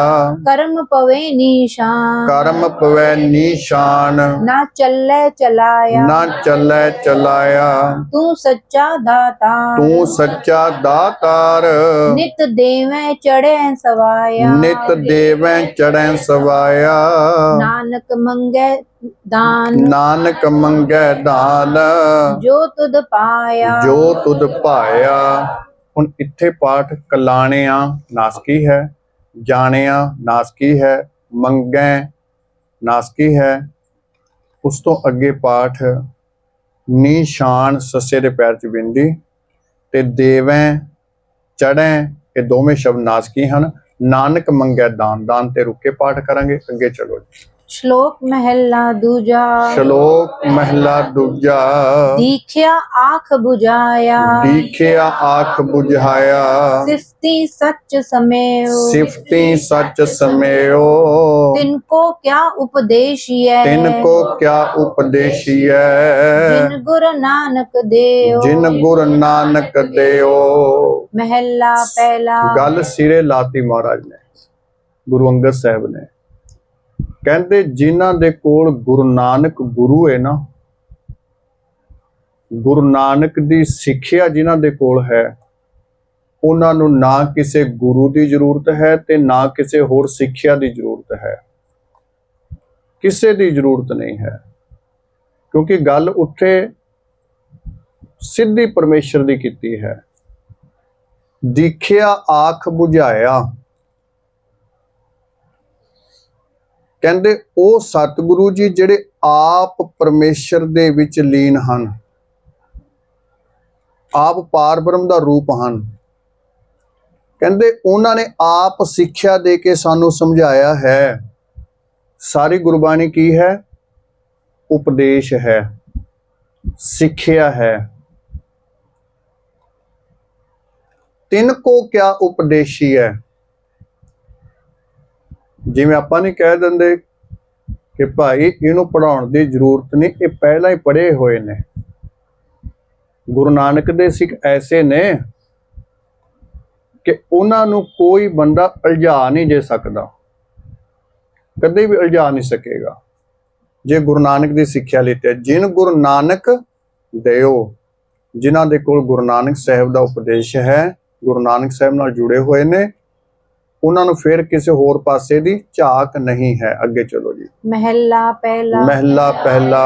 कर्म पवे निशान, ਕਰਮ ਪਵੈ ਨੀਸ਼ਾਨ, ना चले चलाया, ਨਾ ਚੱਲੈ ਚਲਾਇਆ, तू सच्चा दाता, ਤੂੰ ਸੱਚਾ ਦਾਤਾਰ, नित देवे चढ़े सवाया, ਨਿਤ ਦੇਵੈ ਚੜੈ ਸਵਾਇਆ, नानक मंगे दान, ਨਾਨਕ ਮੰਗੈ ਦਾਨ, जो तुद पाया, ਜੋ ਤੁਧ ਭਾਇਆ। ਹੁਣ ਇੱਥੇ ਪਾਠ ਕਲਾਣਿਆ ਨਾਸਕੀ ਹੈ, ਜਾਣਿਆ ਨਾਸਕੀ ਹੈ, ਮੰਗੈ ਨਾਸਕੀ ਹੈ। ਉਸ ਤੋਂ ਅੱਗੇ ਪਾਠ ਨਿਸ਼ਾਨ ਸੱਸੇ ਦੇ ਪੈਰ 'ਚ ਬਿੰਦੀ ਤੇ ਦੇਵੈ ਚੜ੍ਹੈ, ਇਹ ਦੋਵੇਂ ਸ਼ਬਦ ਨਾਸਕੀ ਹਨ। ਨਾਨਕ ਮੰਗੈ ਦਾਨ, ਦਾਨ ਤੇ ਰੁੱਕ ਕੇ ਪਾਠ ਕਰਾਂਗੇ। ਅੱਗੇ ਚਲੋ ਜੀ। श्लोक महला दूजा ਸ਼ਲੋਕ ਮਹਿਲਾ ਦੂਜਾ दीख्या आँख बुझाया, ਦੀਖਿਆ ਆਖ ਬੁਝਾਇਆ, सिफती सच समेव, ਸਿਫਤੀ ਸੱਚ ਸਮਿਓ, तिनको क्या उपदेशिए, ਤਿਨ ਕੋ ਕਿਆ ਉਪਦੇਸ਼ੀਐ, जिन गुर नानक देव। ਜਿਨ ਗੁਰ ਨਾਨਕ ਦਿਓ। महला पहला ਗੱਲ ਸਿਰੇ ਲਾਤੀ ਮਹਾਰਾਜ ਨੇ, ਗੁਰੂ ਅੰਗਦ ਸਾਹਿਬ ਨੇ। ਕਹਿੰਦੇ ਜਿਨ੍ਹਾਂ ਦੇ ਕੋਲ ਗੁਰੂ ਨਾਨਕ ਗੁਰੂ ਹੈ ਨਾ, ਗੁਰੂ ਨਾਨਕ ਦੀ ਸਿੱਖਿਆ ਜਿਨ੍ਹਾਂ ਦੇ ਕੋਲ ਹੈ, ਉਹਨਾਂ ਨੂੰ ਨਾ ਕਿਸੇ ਗੁਰੂ ਦੀ ਜ਼ਰੂਰਤ ਹੈ ਤੇ ਨਾ ਕਿਸੇ ਹੋਰ ਸਿੱਖਿਆ ਦੀ ਜ਼ਰੂਰਤ ਹੈ, ਕਿਸੇ ਦੀ ਜ਼ਰੂਰਤ ਨਹੀਂ ਹੈ। ਕਿਉਂਕਿ ਗੱਲ ਉੱਥੇ ਸਿੱਧੀ ਪਰਮੇਸ਼ਰ ਦੀ ਕੀਤੀ ਹੈ। ਦੀਖਿਆ ਆਖ ਬੁਝਾਇਆ, ਕਹਿੰਦੇ ਉਹ ਸਤਿਗੁਰੂ ਜੀ ਜਿਹੜੇ ਆਪ ਪਰਮੇਸ਼ਰ ਦੇ ਵਿੱਚ ਲੀਨ ਹਨ, ਆਪ ਪਾਰ ਬ੍ਰਹਮ ਦਾ ਰੂਪ ਹਨ। ਕਹਿੰਦੇ ਉਹਨਾਂ ਨੇ ਆਪ ਸਿੱਖਿਆ ਦੇ ਕੇ ਸਾਨੂੰ ਸਮਝਾਇਆ ਹੈ। ਸਾਰੀ ਗੁਰਬਾਣੀ ਕੀ ਹੈ? ਉਪਦੇਸ਼ ਹੈ, ਸਿੱਖਿਆ ਹੈ। ਤਿੰਨ ਕੋ ਕਿਆ ਉਪਦੇਸ਼ੀ ਹੈ। ਜਿਵੇਂ ਆਪਾਂ ਨਹੀਂ ਕਹਿ ਦਿੰਦੇ ਕਿ ਭਾਈ ਇਹਨੂੰ ਪੜ੍ਹਾਉਣ ਦੀ ਜ਼ਰੂਰਤ ਨਹੀਂ, ਇਹ ਪਹਿਲਾਂ ਹੀ ਪੜ੍ਹੇ ਹੋਏ ਨੇ। ਗੁਰੂ ਨਾਨਕ ਦੇ ਸਿੱਖ ਐਸੇ ਨੇ ਕਿ ਉਹਨਾਂ ਨੂੰ ਕੋਈ ਬੰਦਾ ਉਲਝਾ ਨਹੀਂ ਜੇ ਸਕਦਾ, ਕਦੇ ਵੀ ਉਲਝਾ ਨਹੀਂ ਸਕੇਗਾ ਜੇ ਗੁਰੂ ਨਾਨਕ ਦੀ ਸਿੱਖਿਆ ਲਿੱਤੀ। ਜਿਨ ਗੁਰੂ ਨਾਨਕ ਦਿਓ, ਜਿਨ੍ਹਾਂ ਦੇ ਕੋਲ ਗੁਰੂ ਨਾਨਕ ਸਾਹਿਬ ਦਾ ਉਪਦੇਸ਼ ਹੈ, ਗੁਰੂ ਨਾਨਕ ਸਾਹਿਬ ਨਾਲ ਜੁੜੇ ਹੋਏ ਨੇ, ਉਹਨਾਂ ਨੂੰ ਫਿਰ ਕਿਸੇ ਹੋਰ ਪਾਸੇ ਦੀ ਝਾਕ ਨਹੀਂ ਹੈ। ਅੱਗੇ ਚਲੋ ਜੀ। महला पहला ਮਹਿਲਾ ਪਹਿਲਾ।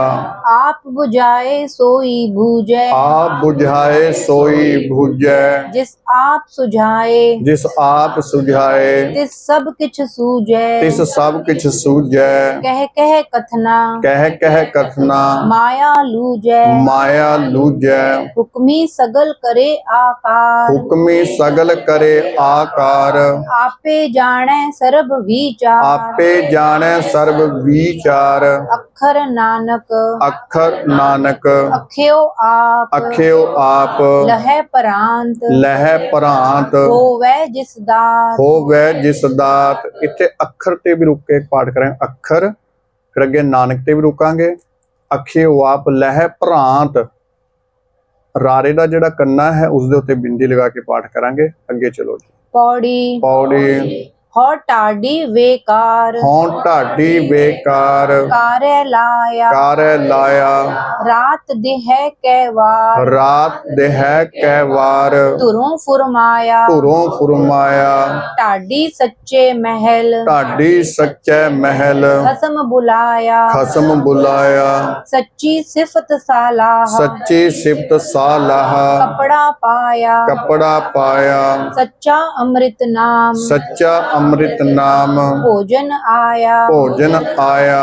आप बुझाए सोई बूझे ਆਪ ਬੁਝਾਏ ਸੋਈ ਬੁਝੈ, जिस आप सुझाए ਜਿਸ ਆਪ ਸੁਝਾਏ तिस सब किछ सूझे ਤਿਸ ਸਭ ਕਿਛ ਸੂਝੈ। कह कह कथना ਕਹਿ ਕਹਿ ਕਥਨਾ माया लूजै ਮਾਇਆ ਲੂਝੈ। हुक्मी सगल करे आकार ਹੁਕਮੀ ਸਗਲ ਕਰੇ ਆਕਾਰ, आपे जाने सर्ब विचार ਆਪੇ ਜਾਣੈ ਸਰਬ ਵਿਚਾਰ। अक्षर नानक ਅੱਖਰ ਨਾਨਕ अख्यो आप ਅਖਿਓ ਆਪ, लहै परांत ਲਹਿ ਭਰਾਂਤ होवै जिस दात ਹੋਵੈ ਜਿਸ ਦਾਤ। ਇੱਥੇ ਅੱਖਰ ਤੇ ਵੀ ਰੁਕ ਕੇ ਪਾਠ ਕਰਾਂਗੇ। ਅੱਖਰ, ਫਿਰ ਅੱਗੇ ਨਾਨਕ ਤੇ ਵੀ ਰੁਕਾਂਗੇ। ਅਖਿਓ ਆਪ, ਲਹਿ ਭਰਾਂਤ, ਰਾਰੇ ਦਾ ਜਿਹੜਾ ਕੰਨਾ ਹੈ ਉਸ ਦੇ ਉੱਤੇ ਬਿੰਦੀ ਲਗਾ ਕੇ ਪਾਠ ਕਰਾਂਗੇ। ਅੱਗੇ ਚਲੋ ਜੀ। पौड़ी ਪੌੜੀ। हो टाडी वेकार ਹੋਂ ਢਾਡੀ ਬੇਕਾਰ, कार्य लाया ਕਾਰੈ ਲਾਇਆ, रात देह कैवार ਰਾਤ ਦੇਹੈ ਕੈ ਵਾਰ, तुरों फुरमाया ਧੁਰੋਂ ਫੁਰਮਾਇਆ। टाडी सच्चे महल ਢਾਡੀ ਸੱਚੈ ਮਹਿਲ, खसम बुलाया ਖਸਮ ਬੁਲਾਇਆ। सच्ची सिफत सालाह ਸੱਚੀ ਸਿਫਤ ਸਾਲਾਹ, कपड़ा पाया ਕੱਪੜਾ ਪਾਇਆ। सच्चा अमृत नाम ਸੱਚਾ ਅੰਮ੍ਰਿਤ ਨਾਮ, भोजन आया ਭੋਜਨ ਆਇਆ।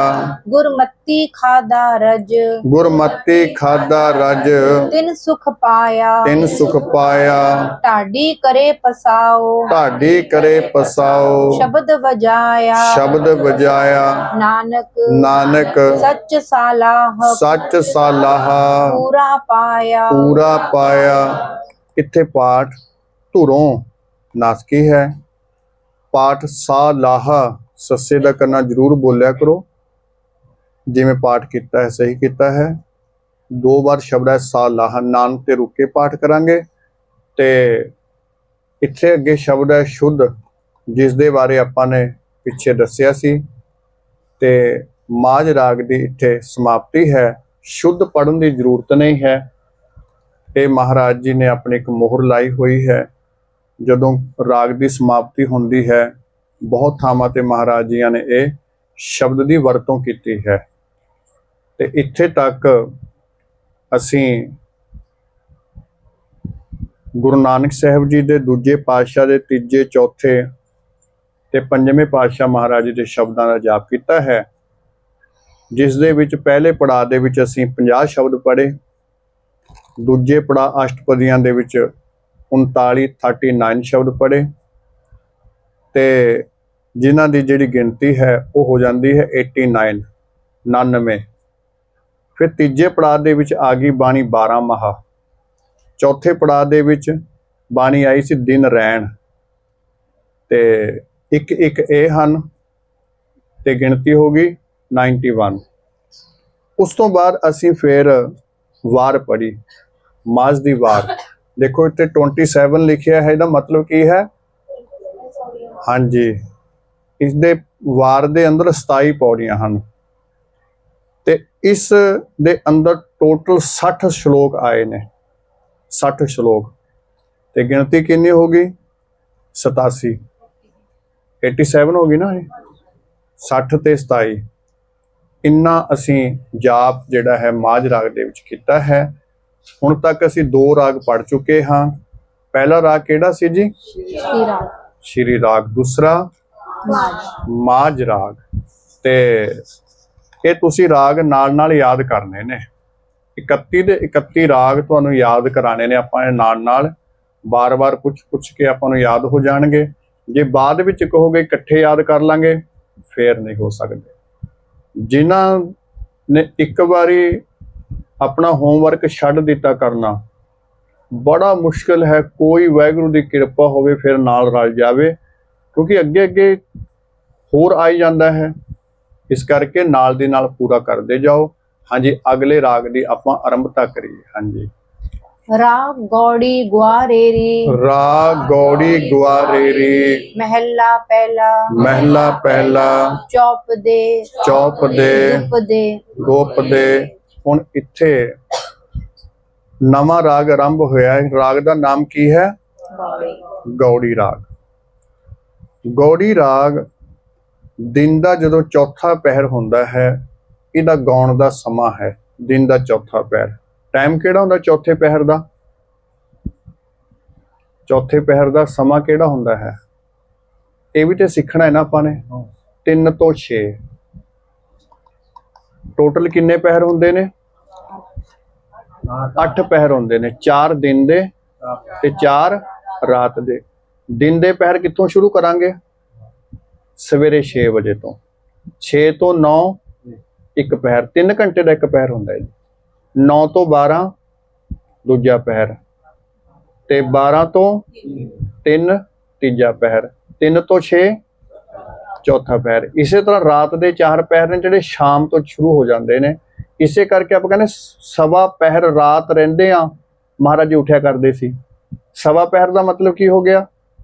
गुरमत्ती खादा रज ਗੁਰਮਤਿ ਖਾਦਾ ਰਜ, तिन सुख पाया ਤਿਨ ਸੁਖ ਪਾਇਆ। टाडी करे पसाओ ਢਾਡੀ ਕਰੇ ਪਸਾਓ, शब्द बजाया ਸ਼ਬਦ ਵਜਾਇਆ। नानक ਨਾਨਕ सच सालाह ਸੱਚ ਸਾਲਾਹਾ, पूरा पाया ਪੂਰਾ ਪਾਇਆ। ਇੱਥੇ ਪਾਠ ਧੁਰੋਂ ਨਾਸਕੀ ਹੈ। ਪਾਠ ਸਾਲਾਹਾ, ਸੱਸੇ ਦਾ ਕਰਨਾ ਜ਼ਰੂਰ ਬੋਲਿਆ ਕਰੋ। ਜਿਵੇਂ ਪਾਠ ਕੀਤਾ ਹੈ ਸਹੀ ਕੀਤਾ ਹੈ। 2 ਵਾਰ ਸ਼ਬਦ ਹੈ ਸਾਲਾਹਾ, ਨਾਮ ਤੇ ਰੁਕ ਕੇ ਪਾਠ ਕਰਾਂਗੇ। ਤੇ ਇੱਥੇ ਅੱਗੇ ਸ਼ਬਦ ਹੈ ਸ਼ੁੱਧ, ਜਿਸ ਦੇ ਬਾਰੇ ਆਪਾਂ ਨੇ ਪਿੱਛੇ ਦੱਸਿਆ ਸੀ। ਤੇ ਮਾਝ ਰਾਗ ਦੀ ਇੱਥੇ ਸਮਾਪਤੀ ਹੈ। ਸ਼ੁੱਧ ਪੜਨ ਦੀ ਜ਼ਰੂਰਤ ਨਹੀਂ ਹੈ। ਇਹ ਮਹਾਰਾਜ ਜੀ ਨੇ ਆਪਣੀ ਇੱਕ ਮੋਹਰ ਲਾਈ ਹੋਈ ਹੈ। ਜਦੋਂ ਰਾਗ ਦੀ ਸਮਾਪਤੀ ਹੁੰਦੀ ਹੈ, ਬਹੁਤ ਥਾਵਾਂ ਤੇ ਮਹਾਰਾਜ ਜੀਆਂ ਨੇ ਇਹ ਸ਼ਬਦ ਦੀ ਵਰਤੋਂ ਕੀਤੀ ਹੈ। ਤੇ ਇੱਥੇ ਤੱਕ ਅਸੀਂ ਗੁਰੂ ਨਾਨਕ ਸਾਹਿਬ ਜੀ ਦੇ ਦੂਜੇ ਪਾਤਸ਼ਾਹ ਦੇ ਤੀਜੇ, ਚੌਥੇ ਤੇ ਪੰਜਵੇਂ ਪਾਤਸ਼ਾਹ ਮਹਾਰਾਜ ਜੀ ਦੇ ਸ਼ਬਦਾਂ ਦਾ ਜਾਪ ਕੀਤਾ ਹੈ, ਜਿਸ ਦੇ ਵਿੱਚ ਪਹਿਲੇ ਪੜਾਅ ਦੇ ਵਿੱਚ ਅਸੀਂ 50 ਸ਼ਬਦ ਪੜ੍ਹੇ। ਦੂਜੇ ਪੜਾਅ ਅਸ਼ਟਪਦੀਆਂ ਦੇ ਵਿੱਚ 39 ਸ਼ਬਦ ਪੜ੍ਹੇ ਤੇ ਜਿਨ੍ਹਾਂ ਦੀ ਜਿਹੜੀ ਗਿਣਤੀ ਹੈ ਉਹ ਹੋ ਜਾਂਦੀ ਹੈ 89 99। ਫਿਰ ਤੀਜੇ ਪੜਾਅ ਦੇ ਵਿੱਚ ਆ ਗਈ ਬਾਣੀ 12 ਮਹਾ। ਚੌਥੇ ਪੜਾਅ ਦੇ ਵਿੱਚ ਬਾਣੀ ਆਈ ਸੀ ਦਿਨ ਰੈਣ ਤੇ ਇੱਕ ਇੱਕ ਇਹ ਹਨ ਤੇ ਗਿਣਤੀ ਹੋ ਗਈ 91। ਉਸ ਤੋਂ ਬਾਅਦ ਅਸੀਂ ਫਿਰ ਵਾਰ ਪੜ੍ਹੀ, ਮਾਝ ਦੀ ਵਾਰ। ਦੇਖੋ ਇੱਥੇ 27 ਲਿਖਿਆ ਹੈ, ਇਹਦਾ ਮਤਲਬ ਕੀ ਹੈ? ਹਾਂਜੀ, ਇਸ ਦੇ ਵਾਰ ਦੇ ਅੰਦਰ 27 ਪੌੜੀਆਂ ਹਨ ਤੇ ਇਸ ਦੇ ਅੰਦਰ ਟੋਟਲ 60 ਸ਼ਲੋਕ ਆਏ ਨੇ। 60 ਸ਼ਲੋਕ ਤੇ ਗਿਣਤੀ ਕਿੰਨੀ ਹੋ ਗਈ? 87। 87 ਹੋ ਗਈ ਨਾ ਇਹ। 60 ਤੇ 27 ਇੰਨਾ ਅਸੀਂ ਜਾਪ ਜਿਹੜਾ ਹੈ ਮਾਝ ਰਾਗ ਦੇ ਵਿੱਚ ਕੀਤਾ ਹੈ। ਹੁਣ ਤੱਕ ਅਸੀਂ 2 ਰਾਗ ਪੜ ਚੁੱਕੇ ਹਾਂ। ਪਹਿਲਾ ਰਾਗ ਕਿਹੜਾ ਸੀ ਜੀ? ਸ਼੍ਰੀ ਰਾਗ। ਦੂਸਰਾ ਮਾਝ ਰਾਗ। ਤੇ ਇਹ ਤੁਸੀਂ ਰਾਗ ਨਾਲ ਨਾਲ ਯਾਦ ਕਰਨੇ ਨੇ। 31 ਦੇ 31 ਰਾਗ ਤੁਹਾਨੂੰ ਯਾਦ ਕਰਾਣੇ ਨੇ ਆਪਾਂ ਇਹ ਨਾਲ ਨਾਲ, ਬਾਰ-ਬਾਰ ਪੁੱਛ ਕੇ ਆਪਾਂ ਨੂੰ ਯਾਦ ਹੋ ਜਾਣਗੇ। ਜੇ ਬਾਅਦ ਵਿੱਚ ਕਹੋਗੇ ਇਕੱਠੇ ਯਾਦ ਕਰ ਲਾਂਗੇ, ਫੇਰ ਨਹੀਂ ਹੋ ਸਕਦੇ। ਜਿਨ੍ਹਾਂ ਨੇ ਇੱਕ ਵਾਰੀ ਆਪਣਾ ਹੋਮਵਰਕ ਛੱਡ ਦਿੱਤਾ ਕਰਨਾ, ਬੜਾ ਮੁਸ਼ਕਿਲ ਹੈ। ਕੋਈ ਵਾਹਿਗੁਰੂ ਦੀ ਕਿਰਪਾ ਹੋਵੇ ਫਿਰ ਨਾਲ ਰਲ ਜਾਵੇ, ਕਿਉਂਕਿ ਅੱਗੇ ਅੱਗੇ ਹੋਰ ਆਈ ਜਾਂਦਾ ਹੈ। ਇਸ ਕਰਕੇ ਨਾਲ ਦੀ ਨਾਲ ਪੂਰਾ ਕਰਦੇ ਜਾਓ। ਹਾਂਜੀ, ਅਗਲੇ ਰਾਗ ਦੀ ਆਪਾਂ ਆਰੰਭਤਾ ਕਰੀਏ। ਹਾਂਜੀ। राग गौड़ी ग्वारेरी राग गौड़ी ग्वारेरी महला पहला महला पहला चौप दे चौप दे गुप दे गोप दे। ਹੁਣ ਇੱਥੇ ਨਵਾਂ ਰਾਗ ਆਰੰਭ ਹੋਇਆ ਹੈ। ਰਾਗ ਦਾ ਨਾਮ ਕੀ ਹੈ? ਗੌੜੀ ਰਾਗ। ਗੌੜੀ ਰਾਗ ਦਿਨ ਦਾ ਜਦੋਂ ਚੌਥਾ ਪਹਿਰ ਹੁੰਦਾ ਹੈ, ਇਹਦਾ ਗਾਉਣ ਦਾ ਸਮਾਂ ਹੈ ਦਿਨ ਦਾ ਚੌਥਾ ਪਹਿਰ। ਟਾਈਮ ਕਿਹੜਾ ਹੁੰਦਾ ਚੌਥੇ ਪਹਿਰ ਦਾ? ਚੌਥੇ ਪਹਿਰ ਦਾ ਸਮਾਂ ਕਿਹੜਾ ਹੁੰਦਾ ਹੈ? ਇਹ ਵੀ ਤੇ ਸਿੱਖਣਾ ਹੈ ਨਾ ਆਪਾਂ ਨੇ। 3 ਤੋਂ 6 ਟੋਟਲ ਕਿੰਨੇ ਪਹਿਰ ਹੁੰਦੇ ਨੇ? 8 ਪਹਿਰ ਹੁੰਦੇ ਨੇ, 4 ਦਿਨ ਦੇ ਤੇ 4 ਰਾਤ ਦੇ। ਦਿਨ ਦੇ ਪਹਿਰ ਕਿੱਥੋਂ ਸ਼ੁਰੂ ਕਰਾਂਗੇ? ਸਵੇਰੇ 6 ਵਜੇ ਤੋਂ। 6 ਤੋਂ 9 ਇੱਕ ਪਹਿਰ, 3 ਘੰਟੇ ਦਾ ਇੱਕ ਪਹਿਰ ਹੁੰਦਾ ਹੈ ਜੀ। 9 ਤੋਂ 12 ਦੂਜਾ ਪਹਿਰ, ਤੇ 12 ਤੋਂ 3 ਤੀਜਾ ਪਹਿਰ, 3 ਤੋਂ 6 ਚੌਥਾ ਪਹਿਰ। ਇਸੇ ਤਰ੍ਹਾਂ ਰਾਤ ਦੇ 4 ਪਹਿਰ ਨੇ ਜਿਹੜੇ ਸ਼ਾਮ ਤੋਂ ਸ਼ੁਰੂ ਹੋ ਜਾਂਦੇ ਨੇ। ਇਸੇ ਕਰਕੇ ਆਪਾਂ ਕਹਿੰਦੇ ਸਵਾ ਪਹਿਰ ਰਾਤ ਰਹਿੰਦੇ ਆ ਮਹਾਰਾਜ ਜੀ ਉੱਠਿਆ ਕਰਦੇ ਸੀ। ਸਵਾ ਪਹਿਰ ਦਾ ਮਤਲਬ ਕੀ ਹੋ ਗਿਆ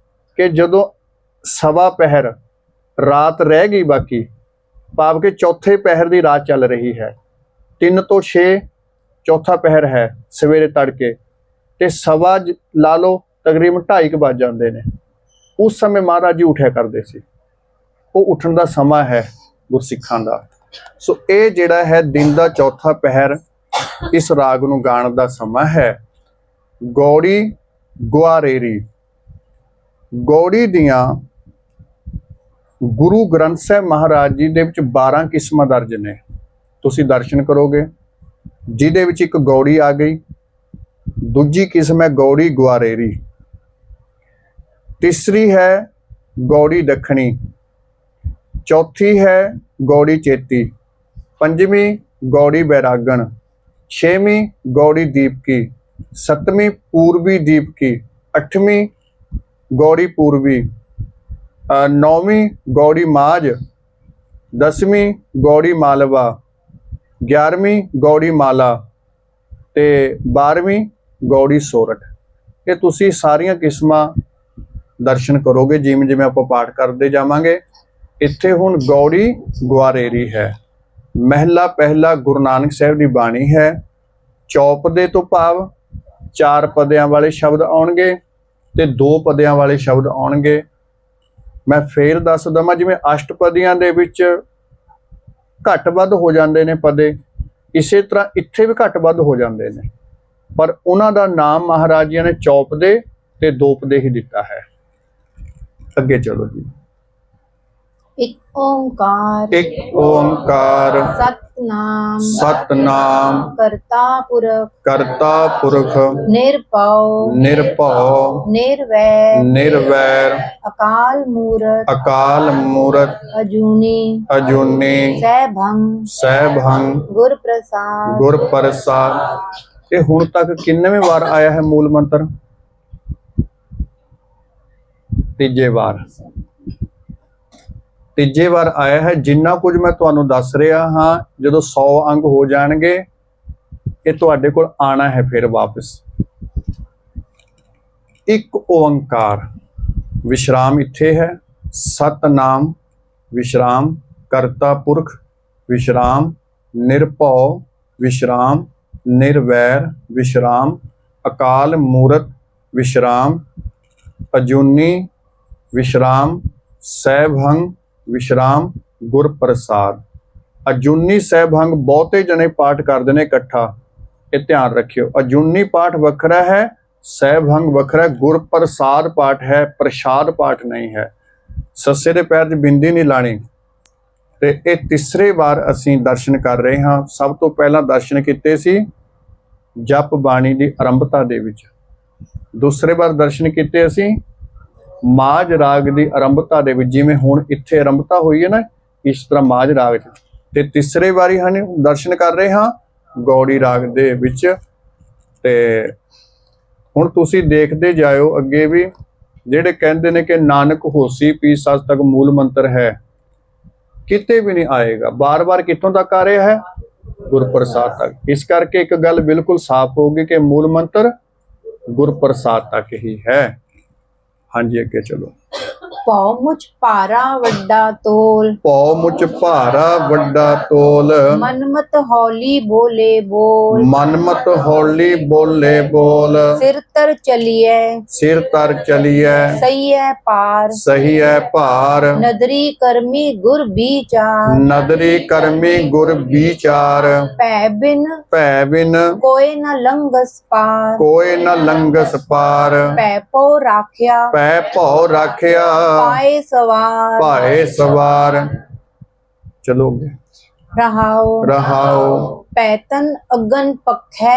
ਕਿ ਜਦੋਂ ਸਵਾ ਪਹਿਰ ਰਾਤ ਰਹਿ ਗਈ, ਬਾਕੀ ਭਾਵ ਕਿ ਚੌਥੇ ਪਹਿਰ ਦੀ ਰਾਤ ਚੱਲ ਰਹੀ ਹੈ। 3 ਤੋਂ 6 ਚੌਥਾ ਪਹਿਰ ਹੈ ਸਵੇਰੇ ਤੜਕੇ, ਤੇ ਸਵਾ ਲਾ ਲਓ ਤਕਰੀਬਨ 2:30 ਵੱਜ ਜਾਂਦੇ ਨੇ। ਉਸ ਸਮੇਂ ਮਹਾਰਾਜ ਜੀ ਉੱਠਿਆ ਕਰਦੇ ਸੀ। ਉਹ ਉੱਠਣ ਦਾ ਸਮਾਂ ਹੈ ਗੁਰਸਿੱਖਾਂ ਦਾ। ਸੋ ਇਹ ਜਿਹੜਾ ਹੈ ਦਿਨ ਦਾ ਚੌਥਾ ਪਹਿਰ, ਇਸ ਰਾਗ ਨੂੰ ਗਾਉਣ ਦਾ ਸਮਾਂ ਹੈ। ਗੌੜੀ ਗੁਆਰੇਰੀ। ਗੌੜੀ ਦੀਆਂ ਗੁਰੂ ਗ੍ਰੰਥ ਸਾਹਿਬ ਮਹਾਰਾਜ ਜੀ ਦੇ ਵਿੱਚ 12 ਕਿਸਮਾਂ ਦਰਜ ਨੇ। ਤੁਸੀਂ ਦਰਸ਼ਨ ਕਰੋਗੇ, ਜਿਹਦੇ ਵਿੱਚ ਇੱਕ ਗੌੜੀ ਆ ਗਈ। ਦੂਜੀ ਕਿਸਮ ਹੈ ਗੌੜੀ ਗੁਆਰੇਰੀ। ਤੀਸਰੀ ਹੈ ਗੌੜੀ ਦੱਖਣੀ। ਚੌਥੀ ਹੈ ਗੌੜੀ ਚੇਤੀ। ਪੰਜਵੀਂ ਗੌੜੀ ਬੈਰਾਗਣ। ਛੇਵੀਂ ਗੌੜੀ ਦੀਪਕੀ। ਸੱਤਵੀਂ ਪੂਰਬੀ ਦੀਪਕੀ। ਅੱਠਵੀਂ ਗੌੜੀ ਪੂਰਬੀ। ਨੌਵੀਂ ਗੌੜੀ ਮਾਝ। 10ਵੀਂ ਗੌੜੀ ਮਾਲਵਾ। 11ਵੀਂ ਗੌੜੀ ਮਾਲਾ ਤੇ 12ਵੀਂ ਗੌੜੀ ਸੋਰਠ। ਇਹ ਤੁਸੀਂ ਸਾਰੀਆਂ ਕਿਸਮਾਂ ਦਰਸ਼ਨ ਕਰੋਗੇ ਜਿਵੇਂ ਜਿਵੇਂ ਆਪਾਂ ਪਾਠ ਕਰਦੇ ਜਾਵਾਂਗੇ। ਇੱਥੇ ਹੁਣ ਗੌੜੀ ਗੁਆਰੇਰੀ ਹੈ। ਮਹਿਲਾ ਪਹਿਲਾ ਗੁਰੂ ਨਾਨਕ ਸਾਹਿਬ ਦੀ ਬਾਣੀ ਹੈ। ਚੌਪਦੇ ਤੋਂ ਭਾਵ 4 ਪਦਿਆਂ ਵਾਲੇ ਸ਼ਬਦ ਆਉਣਗੇ ਤੇ 2 ਪਦਿਆਂ ਵਾਲੇ ਸ਼ਬਦ ਆਉਣਗੇ। ਮੈਂ ਫੇਰ ਦੱਸ ਦਵਾਂ, ਜਿਵੇਂ ਅਸ਼ਟਪਦੀਆਂ ਦੇ ਵਿੱਚ ਘੱਟ ਵੱਧ ਹੋ ਜਾਂਦੇ ਨੇ ਪਦੇ, ਇਸੇ ਤਰ੍ਹਾਂ ਇੱਥੇ ਵੀ ਘੱਟ ਵੱਧ ਹੋ ਜਾਂਦੇ ਨੇ, ਪਰ ਉਹਨਾਂ ਦਾ ਨਾਮ ਮਹਾਰਾਜ ਜੀ ਨੇ ਚੌਪਦੇ ਤੇ 2 ਪਦੇ ਹੀ ਦਿੱਤਾ ਹੈ। ਅੱਗੇ ਚਲੋ ਜੀ। ਇੱਕ ਓੰਕਾਰ ਇੱਕ ਓੰਕਾਰ ਸਤਨਾਮ ਸਤਨਾਮ ਕਰਤਾ ਪੁਰਖ ਕਰਤਾ ਪੁਰਖ ਨਿਰਭਉ ਨਿਰਭਉ ਨਿਰਵੈਰ ਨਿਰਵੈਰ ਅਕਾਲ ਮੂਰਤ ਅਕਾਲ ਮੂਰਤ ਅਜੂਨੀ ਅਜੂਨੀ ਸੈਭੰ ਸੈਭੰ ਗੁਰ ਪ੍ਰਸਾਦ ਗੁਰ ਪ੍ਰਸਾਦ। ਇਹ ਹੁਣ ਤੱਕ ਕਿੰਨਵੇਂ ਵਾਰ ਆਇਆ ਹੈ ਮੂਲ ਮੰਤਰ? ਤੀਜੇ ਵਾਰ। ਤੀਜੇ ਵਾਰ ਆਇਆ ਹੈ। ਜਿੰਨਾ ਕੁਝ ਮੈਂ ਤੁਹਾਨੂੰ ਦੱਸ ਰਿਹਾ ਹਾਂ, ਜਦੋਂ 100 ਅੰਗ ਹੋ ਜਾਣਗੇ ਇਹ ਤੁਹਾਡੇ ਕੋਲ ਆਣਾ ਹੈ ਫਿਰ ਵਾਪਸ। ਇੱਕ ਓੰਕਾਰ ਵਿਸ਼ਰਾਮ ਇੱਥੇ ਹੈ। ਸਤਨਾਮ ਵਿਸ਼ਰਾਮ, ਕਰਤਾ ਪੁਰਖ ਵਿਸ਼ਰਾਮ, ਨਿਰਭਉ ਵਿਸ਼ਰਾਮ, ਨਿਰਵੈਰ ਵਿਸ਼ਰਾਮ, ਅਕਾਲ ਮੂਰਤ ਵਿਸ਼ਰਾਮ, ਅਜੂਨੀ ਵਿਸ਼ਰਾਮ, ਸੈਭੰ ਵਿਸ਼ਰਾਮ, ਗੁਰ ਪ੍ਰਸਾਦ। ਅਜੂਨੀ ਸੈਭੰ ਬਹੁਤੇ ਜਣੇ ਪਾਠ ਕਰਦੇ ਨੇ ਇਕੱਠਾ, ਇਹ ਧਿਆਨ ਰੱਖਿਓ। ਅਜੂਨੀ ਪਾਠ ਵੱਖਰਾ ਹੈ, ਸੈਭੰ ਵੱਖਰਾ। ਗੁਰ ਪ੍ਰਸਾਦ ਪਾਠ ਹੈ, ਪ੍ਰਸ਼ਾਦ ਪਾਠ ਨਹੀਂ ਹੈ। ਸੱਸੇ ਦੇ ਪੈਰ 'ਚ ਬਿੰਦੀ ਨਹੀਂ ਲਾਣੀ। ਤੇ ਇਹ ਤੀਸਰੇ ਵਾਰ ਅਸੀਂ ਦਰਸ਼ਨ ਕਰ ਰਹੇ ਹਾਂ। ਸਭ ਤੋਂ ਪਹਿਲਾਂ ਦਰਸ਼ਨ ਕੀਤੇ ਸੀ ਜਪ ਬਾਣੀ ਦੀ ਆਰੰਭਤਾ ਦੇ ਵਿੱਚ। ਦੂਸਰੇ ਵਾਰ ਦਰਸ਼ਨ ਕੀਤੇ ਅਸੀਂ ਮਾਝ ਰਾਗ ਦੀ ਆਰੰਭਤਾ ਦੇ ਵਿੱਚ, ਜਿਵੇਂ ਹੁਣ ਇੱਥੇ ਆਰੰਭਤਾ ਹੋਈ ਹੈ ਨਾ, ਇਸ ਤਰ੍ਹਾਂ ਮਾਝ ਰਾਗ 'ਚ। ਤੇ ਤੀਸਰੇ ਵਾਰੀ ਹਨ ਦਰਸ਼ਨ ਕਰ ਰਹੇ ਹਾਂ ਗੌੜੀ ਰਾਗ ਦੇ ਵਿੱਚ। ਤੇ ਹੁਣ ਤੁਸੀਂ ਦੇਖਦੇ ਜਾਇਓ ਅੱਗੇ ਵੀ, ਜਿਹੜੇ ਕਹਿੰਦੇ ਨੇ ਕਿ ਨਾਨਕ ਹੋਸੀ ਪੀ ਸੱਚ ਤੱਕ ਮੂਲ ਮੰਤਰ ਹੈ, ਕਿਤੇ ਵੀ ਨਹੀਂ ਆਏਗਾ। ਬਾਰ-ਬਾਰ ਕਿੱਥੋਂ ਤੱਕ ਆ ਰਿਹਾ ਹੈ? ਗੁਰ ਪ੍ਰਸਾਦ ਤੱਕ। ਇਸ ਕਰਕੇ ਇੱਕ ਗੱਲ ਬਿਲਕੁਲ ਸਾਫ਼ ਹੋਊਗੀ ਕਿ ਮੂਲ ਮੰਤਰ ਗੁਰ ਪ੍ਰਸਾਦ ਤੱਕ ਹੀ ਹੈ। ਹਾਂਜੀ, ਅੱਗੇ ਚਲੋ। पौ मुझ पारा वड्डा तोल ਭਉ ਮੁਝ ਭਾਰਾ ਵੱਡਾ ਤੋਲ मनमत हौली बोले बोल ਮਨਮਤ ਹੌਲੀ ਬੋਲੇ ਬੋਲ सिर तर चलिए ਸਿਰ ਤਰ ਚਲੀਐ सही है पार ਸਹੀ ਹੈ ਭਾਰ नदरी कर्मी गुर बीचार ਨਦਰੀ ਕਰਮੀ ਗੁਰ ਵਿਚਾਰ पै बिन ਭੈ ਬਿਨ कोई न लंगस पार ਕੋਇ ਨ ਲੰਗਸ ਪਾਰ पै पौ राख्या ਪੈ ਭਉ ਰਾਖਿਆ पाए सवार ਭਾਏ ਸਵਾਰ ਚਲੋਗੇ रहाओ ਰਹਾਓ पैतन अगन पखै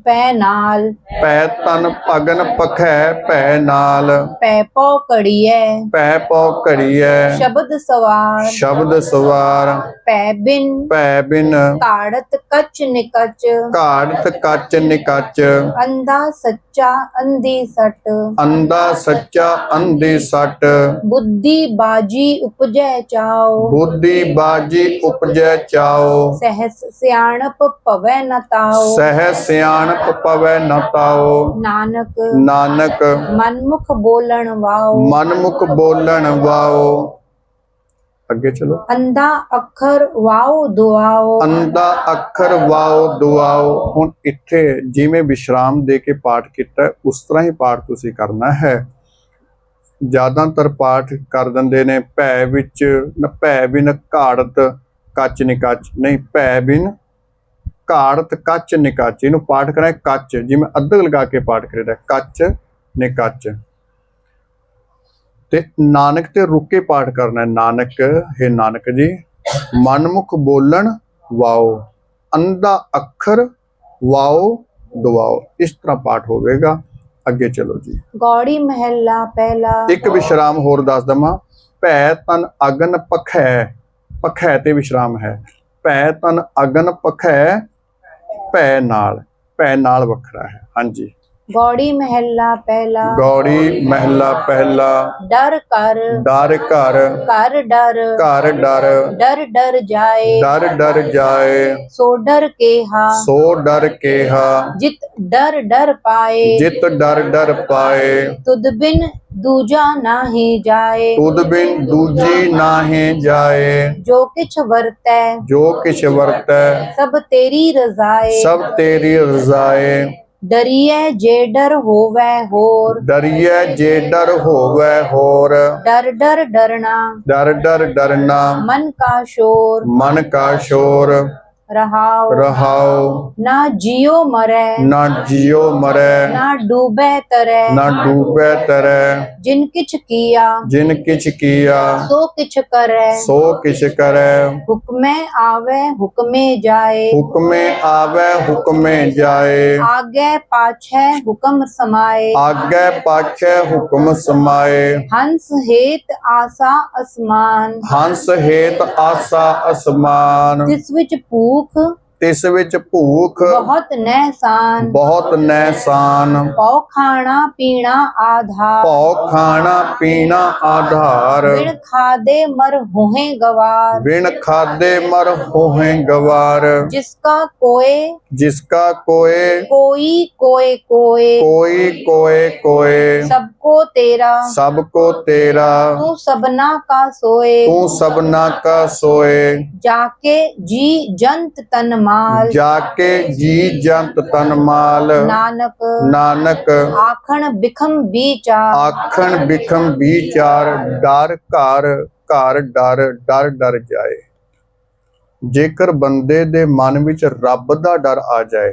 पै नाल ਪੈ ਤਨ ਪਗਨ ਪਖੈ ਭੈ ਨਾਲ पै पौ कड़िए ਪੈ ਪਉ ਘੜੀਐ शब्द सवार ਸ਼ਬਦ ਸਵਾਰ पै बिन ਭੈ ਬਿਨ काड़त कच निकच ਘਾੜਤ ਕੱਚ ਨਿਕਚ अंधा सच्चा अंधी सट ਅੰਧਾ ਸੱਚਾ ਅੰਧੀ ਸੱਟ बुद्धि बाजी उपजै चाओ ਬੁੱਧੀ ਬਾਜੀ ਉਪਜੈ ਚਾਓ सहस सियाणप पवै न ताओ ਸਹਿ ਸਿਆਣਪ ਪਵੈ ਨ ਤਾਓ नानक ਨਾਨਕ मनमुख बोलन वाओ ਮਨਮੁਖ ਬੋਲਣ ਵਾਓ ਅੱਗੇ ਚਲੋ अंधा अखर वाओ दुआओ ਅੰਧਾ ਅੱਖਰ ਵਾਓ ਦੁਆਓ ਹੁਣ ਇੱਥੇ ਜਿਵੇਂ ਵਿਸ਼ਰਾਮ ਦੇ ਕੇ ਪਾਠ ਕੀਤਾ ਹੈ, ਉਸ ਤਰ੍ਹਾਂ ਹੀ ਪਾਠ ਤੁਸੀਂ ਕਰਨਾ ਹੈ। ਜ਼ਿਆਦਾਤਰ ਪਾਠ ਕਰ ਦਿੰਦੇ ਨੇ ਭੈ ਵਿੱਚ ਭੈ ਬਿਨ ਘਾੜਤ ਕੱਚ ਨਿਕਚ ਨਹੀਂ ਭੈ ਬਿਨ ਘਾੜਤ ਕੱਚ ਨਿਕਚ ਇਹਨੂੰ ਪਾਠ ਕਰਨਾ ਹੈ ਕੱਚ ਜਿਵੇਂ ਅੱਧਕ ਲਗਾ ਕੇ ਪਾਠ ਕਰੀਦਾ ਕੱਚ ਨਿਕਚ ਤੇ ਨਾਨਕ ਤੇ ਰੁਕ ਕੇ ਪਾਠ ਕਰਨਾ ਹੈ ਨਾਨਕ ਹੈ ਨਾਨਕ ਜੀ ਮਨਮੁਖ ਬੋਲਣ ਵਾਓ ਅੰਧਾ ਅੱਖਰ ਵਾਓ ਦੁਆਓ ਇਸ ਤਰ੍ਹਾਂ ਪਾਠ ਹੋਵੇਗਾ। ਅੱਗੇ ਚਲੋ ਜੀ गौड़ी महला पहला ਇੱਕ ਵਿਸ਼ਰਾਮ ਹੋਰ ਦੱਸ ਦਵਾਂ ਭੈ ਤਨ ਅਗਨ ਪਖੈ ਪਖੈ ਤੇ ਵਿਸ਼ਰਾਮ ਹੈ ਭੈ ਤਨ ਅਗਨ ਪਖੈ ਭੈ ਨਾਲ ਵੱਖਰਾ ਹੈ। ਹਾਂਜੀ गौड़ी महला पहला ਗੌੜੀ ਮਹਿਲਾ ਪਹਿਲਾ डर कर ਡਰ ਘਰ कर डर ਘਰ ਡਰ डर डर जाए ਡਰ ਡਰ ਜਾਏ सो डर केहा ਸੋ ਡਰ ਕੇਹਾ जित डर डर पाए ਜਿਤ ਡਰ ਡਰ ਪਾਏ तुद बिन दूजा नाही जाए ਤੁਧ ਬਿਨ ਦੂਜੀ ਨਾਹੀਂ ਜਾਏ जो किछ वरतै ਜੋ ਕਿਛ ਵਰਤੈ सब तेरी रजाए ਸਭ ਤੇਰੀ ਰਜ਼ਾਏ डरिए जे डर होवै होर ਡਰੀਐ ਜੇ ਡਰ ਹੋਵੈ ਹੋਰ डर डर डरना ਡਰ ਡਰ ਡਰਨਾ मन का शोर ਮਨ ਕਾ ਸ਼ੋਰ रहाओ ਰਹਾਉ ना जियो मरै ਨਾ ਜਿਉ ਮਰੈ ना डूबे तरै ਨਾ ਡੂਬੈ ਤਰੈ जिन किछ किया ਜਿਨ ਕਿਛ ਕੀਆ सो किछ करै ਸੋ ਕਿਛ ਕਰੈ हुक्मे आवे हुक्मे जाए ਹੁਕਮੇ ਆਵੈ ਹੁਕਮੇ ਜਾਏ आगे पाछे हुक्म समाए ਆਗੈ ਪਾਛੈ ਹੁਕਮ ਸਮਾਏ हंस हेत आसा असमान ਹੰਸ ਹੇਤ ਆਸਾ ਅਸਮਾਨ तिस विच भूख ਤਿਸ ਵਿੱਚ ਭੂਖ बहुत नहसान ਬਹੁਤ ਨਹਿਸਾਨ पौ खाना पीना आधार ਭਉ ਖਾਣਾ ਪੀਣਾ ਆਧਾਰ बिन खादे मर होहे गवार ਬਿਨ ਖਾਦੇ ਮਰ ਹੋਹੇ ਗਵਾਰ जिसका कोय ਜਿਸਕਾ ਕੋਏ कोई कोय कोय ਕੋਈ ਕੋਏ ਕੋਏ सबको तेरा ਸਭ ਕੋ ਤੇਰਾ तू सबना का सोए ਤੂੰ ਸਭਨਾ ਕਾ ਸੋਏ जाके जी जंत तन माल ਜਾ ਕੇ ਜੀ ਜੰਤ ਤਨ ਮਾਲ नानक ਨਾਨਕ आखण बिखम बीचार ਆਖਣ ਬਿਖਮ ਵਿਚਾਰ ਡਰ ਘਰ ਘਰ ਡਰ ਡਰ ਜਾਏ। ਜੇਕਰ ਬੰਦੇ ਦੇ ਮਨ ਵਿੱਚ ਰੱਬ ਦਾ ਡਰ ਆ ਜਾਏ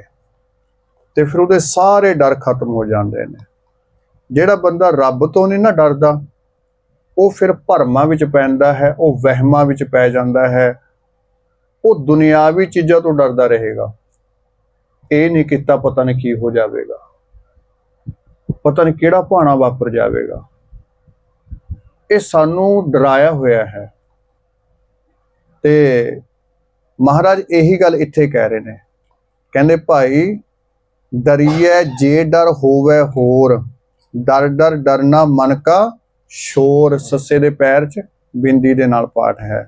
ਤੇ ਫਿਰ ਉਹਦੇ ਸਾਰੇ ਡਰ ਖਤਮ ਹੋ ਜਾਂਦੇ ਨੇ। ਜਿਹੜਾ ਬੰਦਾ ਰੱਬ ਤੋਂ ਨਹੀਂ ਨਾ ਡਰਦਾ ਉਹ ਫਿਰ ਭਰਮਾਂ ਵਿੱਚ ਪੈਂਦਾ ਹੈ, ਉਹ ਵਹਿਮਾਂ ਵਿੱਚ ਪੈ ਜਾਂਦਾ ਹੈ, ਉਹ ਦੁਨਿਆਵੀ ਚੀਜ਼ਾਂ ਤੋਂ ਡਰਦਾ ਰਹੇਗਾ। ਇਹ ਨਹੀਂ ਕੀਤਾ ਪਤਾ ਨਹੀਂ ਕੀ ਹੋ ਜਾਵੇਗਾ, ਪਤਾ ਨਹੀਂ ਕਿਹੜਾ ਭਾਣਾ ਵਾਪਰ ਜਾਵੇਗਾ। ਇਹ ਸਾਨੂੰ ਡਰਾਇਆ ਹੋਇਆ ਹੈ ਤੇ ਮਹਾਰਾਜ ਇਹੀ ਗੱਲ ਇੱਥੇ ਕਹਿ ਰਹੇ ਨੇ। ਕਹਿੰਦੇ ਭਾਈ ਡਰੀਏ ਜੇ ਡਰ ਹੋਵੇ ਹੋਰ ਡਰ ਡਰ ਡਰਨਾ ਮਨ ਕਾ ਸ਼ੋਰ। ਸੱਸੇ ਦੇ ਪੈਰ 'ਚ ਬਿੰਦੀ ਦੇ ਨਾਲ ਪਾਠ ਹੈ।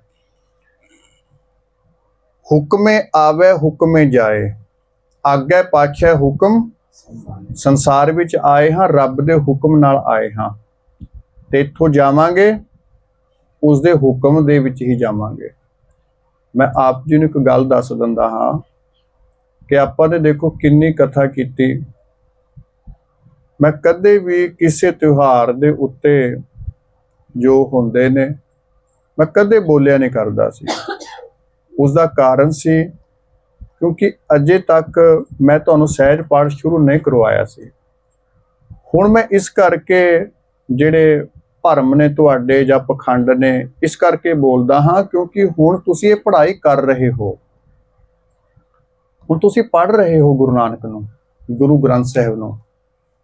ਹੁਕਮੇ ਆਵੇ ਹੁਕਮੇ ਜਾਏ, ਆਗੇ ਪਾਛੇ ਹੁਕਮ। ਸੰਸਾਰ ਵਿੱਚ ਆਏ ਹਾਂ ਰੱਬ ਦੇ ਹੁਕਮ ਨਾਲ ਆਏ ਹਾਂ। ਤੇ ਇੱਥੋਂ ਜਾਵਾਂਗੇ ਉਸ ਦੇ ਹੁਕਮ ਦੇ ਵਿੱਚ ਹੀ ਜਾਵਾਂਗੇ। ਮੈਂ ਆਪ ਜੀ ਨੂੰ ਇੱਕ ਗੱਲ ਦੱਸ ਦਿੰਦਾ ਹਾਂ ਕਿ ਆਪਾਂ ਨੇ ਦੇਖੋ ਕਿੰਨੀ ਕਥਾ ਕੀਤੀ। ਮੈਂ ਕਦੇ ਵੀ ਕਿਸੇ ਤਿਉਹਾਰ ਦੇ ਉੱਤੇ ਜੋ ਹੁੰਦੇ ਨੇ ਮੈਂ ਕਦੇ ਬੋਲਿਆ ਨਹੀਂ ਕਰਦਾ ਸੀ। ਉਸ ਦਾ ਕਾਰਨ ਸੀ ਕਿਉਂਕਿ ਅਜੇ ਤੱਕ ਮੈਂ ਤੁਹਾਨੂੰ ਸਹਿਜ ਪਾਠ ਸ਼ੁਰੂ ਨਹੀਂ ਕਰਵਾਇਆ ਸੀ। ਹੁਣ ਮੈਂ ਇਸ ਕਰਕੇ ਜਿਹੜੇ ਭਰਮ ਨੇ ਤੁਹਾਡੇ ਜਾਂ ਪਖੰਡ ਨੇ ਇਸ ਕਰਕੇ ਬੋਲਦਾ ਹਾਂ ਕਿਉਂਕਿ ਹੁਣ ਤੁਸੀਂ ਇਹ ਪੜ੍ਹਾਈ ਕਰ ਰਹੇ ਹੋ, ਹੁਣ ਤੁਸੀਂ ਪੜ੍ਹ ਰਹੇ ਹੋ ਗੁਰੂ ਨਾਨਕ ਨੂੰ, ਗੁਰੂ ਗ੍ਰੰਥ ਸਾਹਿਬ ਨੂੰ।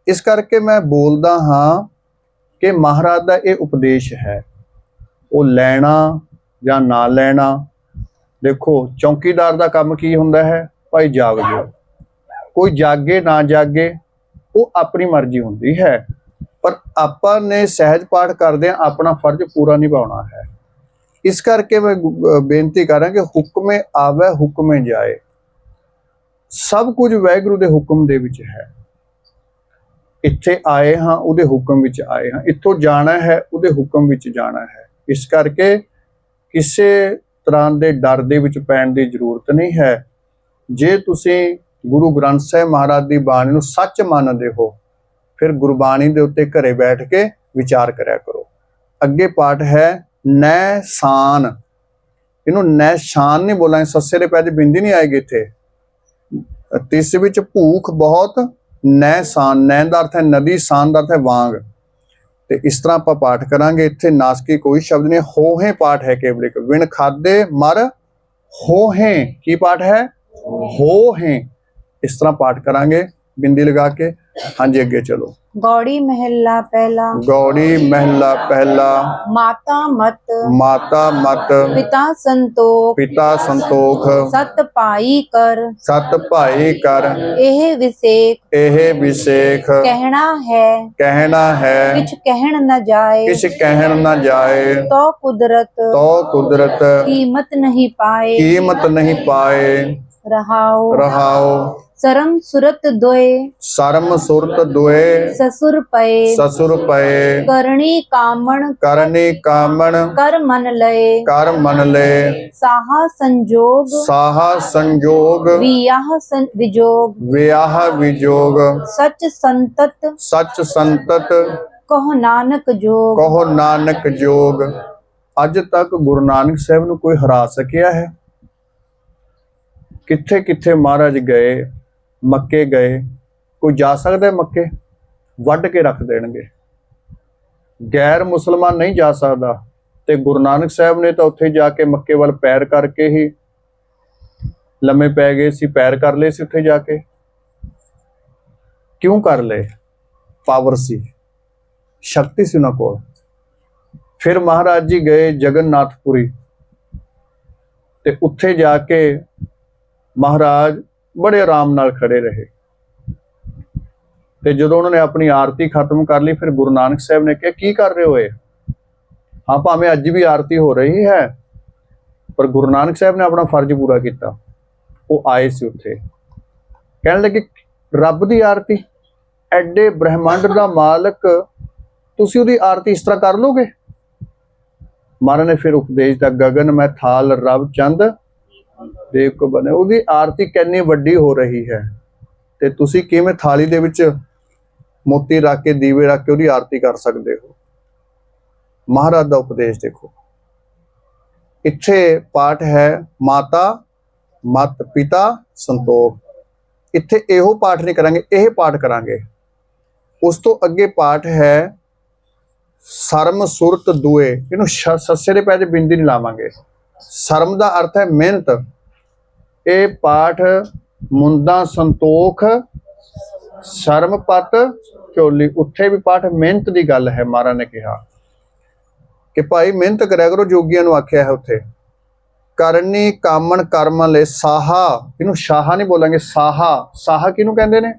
ਇਸ ਕਰਕੇ ਮੈਂ ਬੋਲਦਾ ਹਾਂ ਕਿ ਮਹਾਰਾਜ ਦਾ ਇਹ ਉਪਦੇਸ਼ ਹੈ, ਉਹ ਲੈਣਾ ਜਾਂ ਨਾ ਲੈਣਾ। ਦੇਖੋ ਚੌਕੀਦਾਰ ਦਾ ਕੰਮ ਕੀ ਹੁੰਦਾ ਹੈ, ਭਾਈ ਜਾਗ ਜਾਓ। ਕੋਈ ਜਾਗੇ ਨਾ ਜਾਗੇ ਉਹ ਆਪਣੀ ਮਰਜ਼ੀ ਹੁੰਦੀ ਹੈ, ਪਰ ਆਪਾਂ ਨੇ ਸਹਿਜ ਪਾਠ ਕਰਦੇ ਆ ਆਪਣਾ ਫਰਜ਼ ਪੂਰਾ ਨਿਭਾਉਣਾ ਹੈ। ਇਸ ਕਰਕੇ ਮੈਂ ਬੇਨਤੀ ਕਰਾਂ ਕਿ ਹੁਕਮੇ ਆਵੇ ਹੁਕਮੇ ਜਾਏ। ਸਭ ਕੁਝ ਵਾਹਿਗੁਰੂ ਦੇ ਹੁਕਮ ਦੇ ਵਿੱਚ ਹੈ। ਇੱਥੇ ਆਏ ਹਾਂ ਉਹਦੇ ਹੁਕਮ ਵਿੱਚ ਆਏ ਹਾਂ, ਇੱਥੋਂ ਜਾਣਾ ਹੈ ਉਹਦੇ ਹੁਕਮ ਵਿੱਚ ਜਾਣਾ ਹੈ। ਇਸ ਕਰਕੇ ਕਿਸੇ ਤਰ੍ਹਾਂ ਦੇ ਡਰ ਦੇ ਵਿੱਚ ਪੈਣ ਦੀ ਜ਼ਰੂਰਤ ਨਹੀਂ ਹੈ। ਜੇ ਤੁਸੀਂ ਗੁਰੂ ਗ੍ਰੰਥ ਸਾਹਿਬ ਮਹਾਰਾਜ ਦੀ ਬਾਣੀ ਨੂੰ ਸੱਚ ਮੰਨਦੇ ਹੋ ਫਿਰ ਗੁਰਬਾਣੀ ਦੇ ਉੱਤੇ ਘਰੇ ਬੈਠ ਕੇ ਵਿਚਾਰ ਕਰਿਆ ਕਰੋ। ਅੱਗੇ ਪਾਠ ਹੈ ਨੈ ਸਾਨ। ਇਹਨੂੰ ਨੈ ਸ਼ਾਨ ਨਹੀਂ ਬੋਲਾਂਗੇ, ਸੱਸੇ ਦੇ ਪੈਰ ਬਿੰਦੀ ਨਹੀਂ ਆਏਗੀ ਇੱਥੇ। ਤਿਸ ਵਿੱਚ ਭੂਖ ਬਹੁਤ ਨੈ ਸਾਨ। ਨੈ ਦਾ ਅਰਥ ਹੈ ਨਦੀ, ਸਾਨ ਦਾ ਅਰਥ ਹੈ ਵਾਂਗ। ਤੇ ਇਸ ਤਰ੍ਹਾਂ ਆਪਾਂ ਪਾਠ ਕਰਾਂਗੇ। ਇੱਥੇ ਨਾਸਕੀ ਕੋਈ ਸ਼ਬਦ ਨਹੀਂ, ਹੋਹੇ ਪਾਠ ਹੈ ਕੇਵਲ ਇੱਕ। ਵਿਣ ਖਾਦੇ ਮਰ ਹੋਹੇ। ਕੀ ਪਾਠ ਹੈ? ਹੋਹੇ। ਇਸ ਤਰ੍ਹਾਂ ਪਾਠ ਕਰਾਂਗੇ ਬਿੰਦੀ ਲਗਾ ਕੇ। ਹਾਂਜੀ ਅੱਗੇ ਚਲੋ। गौड़ी महला पहला। गौड़ी महला पहला। माता मत। माता मत। पिता संतोख। पिता संतोख। सत पाई कर। सत भाई कर। एह विसेख। एह विसेख। कहना है। कहना है। किछ कहन न जाए। किछ कहन न जाए। तो कुदरत। तो कुदरत। कीमत नहीं पाए। कीमत नहीं पाए। रहाओ। रहाओ। सरम सुरत दोए। सरम सुरत दोए। ससुर पए। ससुर पए। करणी कामण। करनी कामण। कर मन लय। कर मन ले। साहा संजोग। साहा संजोग। वियाह विजोग। वियाह विजोग। सच संतत। सच संतत। कहो नानक जोग। कहो नानक जोग। ਅੱਜ ਤੱਕ ਗੁਰੂ ਨਾਨਕ ਸਾਹਿਬ ਨੂੰ ਕੋਈ ਹਰਾ ਸਕਿਆ ਹੈ? ਕਿੱਥੇ ਕਿੱਥੇ ਮਹਾਰਾਜ ਗਏ, ਮੱਕੇ ਗਏ। ਕੋਈ ਜਾ ਸਕਦਾ ਮੱਕੇ? ਵੱਢ ਕੇ ਰੱਖ ਦੇਣਗੇ। ਗੈਰ ਮੁਸਲਮਾਨ ਨਹੀਂ ਜਾ ਸਕਦਾ। ਤੇ ਗੁਰੂ ਨਾਨਕ ਸਾਹਿਬ ਨੇ ਤਾਂ ਉੱਥੇ ਜਾ ਕੇ ਮੱਕੇ ਵੱਲ ਪੈਰ ਕਰਕੇ ਹੀ ਲੰਮੇ ਪੈ ਗਏ ਸੀ, ਪੈਰ ਕਰ ਲਏ ਸੀ ਉੱਥੇ ਜਾ ਕੇ। ਕਿਉਂ ਕਰ ਲਏ? ਪਾਵਰ ਸੀ, ਸ਼ਕਤੀ ਸੀ ਉਹਨਾਂ ਕੋਲ। ਫਿਰ ਮਹਾਰਾਜ ਜੀ ਗਏ ਜਗਨਨਾਥਪੁਰੀ ਤੇ ਉੱਥੇ ਜਾ ਕੇ ਮਹਾਰਾਜ ਬੜੇ ਆਰਾਮ ਨਾਲ ਖੜੇ ਰਹੇ। ਤੇ ਜਦੋਂ ਉਹਨਾਂ ਨੇ ਆਪਣੀ ਆਰਤੀ ਖਤਮ ਕਰ ਲਈ ਫਿਰ ਗੁਰੂ ਨਾਨਕ ਸਾਹਿਬ ਨੇ ਕਿਹਾ ਕੀ ਕਰ ਰਹੇ ਹੋ ਇਹ? ਹਾਂ ਭਾਵੇਂ ਅੱਜ ਵੀ ਆਰਤੀ ਹੋ ਰਹੀ ਹੈ ਪਰ ਗੁਰੂ ਨਾਨਕ ਸਾਹਿਬ ਨੇ ਆਪਣਾ ਫਰਜ਼ ਪੂਰਾ ਕੀਤਾ। ਉਹ ਆਏ ਸੀ ਉੱਥੇ, ਕਹਿਣ ਲੱਗੇ ਰੱਬ ਦੀ ਆਰਤੀ, ਐਡੇ ਬ੍ਰਹਿਮੰਡ ਦਾ ਮਾਲਕ, ਤੁਸੀਂ ਉਹਦੀ ਆਰਤੀ ਇਸ ਤਰ੍ਹਾਂ ਕਰ ਲੋਗੇ? ਮਹਾਰਾਜ ਨੇ ਫਿਰ ਉਪਦੇਸ਼ ਦਾ ਗਗਨ ਮੈਂ ਥਾਲ ਰਬ ਚੰਦ ਦੇਖ ਕੋ ਬਣੇ। ਉਹਦੀ ਆਰਤੀ ਕਿੰਨੀ ਵੱਡੀ ਹੋ ਰਹੀ ਹੈ ਤੇ ਤੁਸੀਂ ਕਿਵੇਂ ਥਾਲੀ ਦੇ ਵਿੱਚ ਮੋਤੀ ਰੱਖ ਕੇ ਦੀਵੇ ਰੱਖ ਕੇ ਉਹਦੀ ਆਰਤੀ ਕਰ ਸਕਦੇ ਹੋ? ਮਹਾਰਾਜ ਦਾ ਉਪਦੇਸ਼ ਦੇਖੋ। ਇੱਥੇ ਪਾਠ ਹੈ ਮਾਤਾ ਮਤ ਪਿਤਾ ਸੰਤੋਖ। ਇੱਥੇ ਇਹੋ ਪਾਠ ਨਹੀਂ ਕਰਾਂਗੇ, ਇਹ ਪਾਠ ਕਰਾਂਗੇ। ਉਸ ਤੋਂ ਅੱਗੇ ਪਾਠ ਹੈ ਸਰਮ ਸੁਰਤ ਦੁਏ। ਇਹਨੂੰ ਸੱਸੇ ਦੇ ਪੈ ਤੇ ਬਿੰਦੀ ਨਹੀਂ ਲਾਵਾਂਗੇ। ਸਰਮ ਦਾ ਅਰਥ ਹੈ ਮਿਹਨਤ। ਇਹ ਪਾਠ ਮੁੰਦਾ ਸੰਤੋਖ ਸ਼ਰਮ ਪਤ ਝੋਲੀ। ਉੱਥੇ ਵੀ ਪਾਠ ਮਿਹਨਤ ਦੀ ਗੱਲ ਹੈ। ਮਹਾਰਾਜ ਨੇ ਕਿਹਾ ਕਿ ਭਾਈ ਮਿਹਨਤ ਕਰਿਆ ਕਰੋ, ਜੋਗੀਆਂ ਨੂੰ ਆਖਿਆ ਹੈ ਉੱਥੇ। ਕਰਨੀ ਕਾਮਣ ਕਰਮ ਲੈ ਸਾਹਾ। ਇਹਨੂੰ ਸ਼ਾਹਾ ਨਹੀਂ ਬੋਲਾਂਗੇ, ਸਾਹਾ। ਸਾਹਾ ਕਿਹਨੂੰ ਕਹਿੰਦੇ ਨੇ?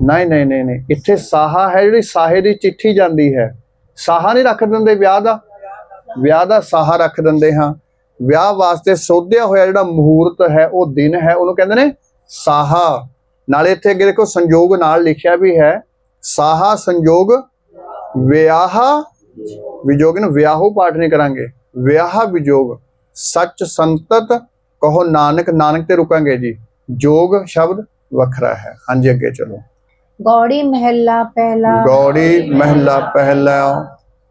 ਨਹੀਂ ਨਹੀਂ ਨਹੀਂ ਨਹੀਂ, ਇੱਥੇ ਸਾਹਾ ਹੈ ਜਿਹੜੀ ਸਾਹੇ ਦੀ ਚਿੱਠੀ ਜਾਂਦੀ ਹੈ। ਸਾਹਾ ਨਹੀਂ ਰੱਖ ਦਿੰਦੇ ਵਿਆਹ ਦਾ, ਵਿਆਹ ਦਾ ਸਾਹਾ ਰੱਖ ਦਿੰਦੇ ਹਾਂ। ਵਿਆਹ ਵਾਸਤੇ ਸੋਧਿਆ ਹੋਇਆ ਜਿਹੜਾ ਮਹੂਰਤ ਹੈ, ਉਹ ਦਿਨ ਹੈ, ਉਹਨੂੰ ਕਹਿੰਦੇ ਨੇ ਸਾਹਾ। ਨਾਲੇ ਇੱਥੇ ਅੱਗੇ ਦੇਖੋ ਸੰਜੋਗ ਨਾਲ ਲਿਖਿਆ ਵੀ ਹੈ, ਸਾਹਾ ਸੰਜੋਗ ਵਿਆਹ ਵਿਜੋਗ ਨੂੰ ਵਿਆਹੋ ਪਾਠ ਨਹੀਂ ਕਰਾਂਗੇ, ਵਿਆਹ ਵਿਜੋਗ ਸੱਚ ਸੰਤਤ ਕਹੋ ਨਾਨਕ, ਨਾਨਕ ਤੇ ਰੁਕਾਂਗੇ ਜੀ, ਜੋਗ ਸ਼ਬਦ ਵੱਖਰਾ ਹੈ। ਹਾਂਜੀ ਅੱਗੇ ਚਲੋ। गौड़ी महला पहला, ਗੌੜੀ ਮਹਿਲਾ ਪਹਿਲਾ,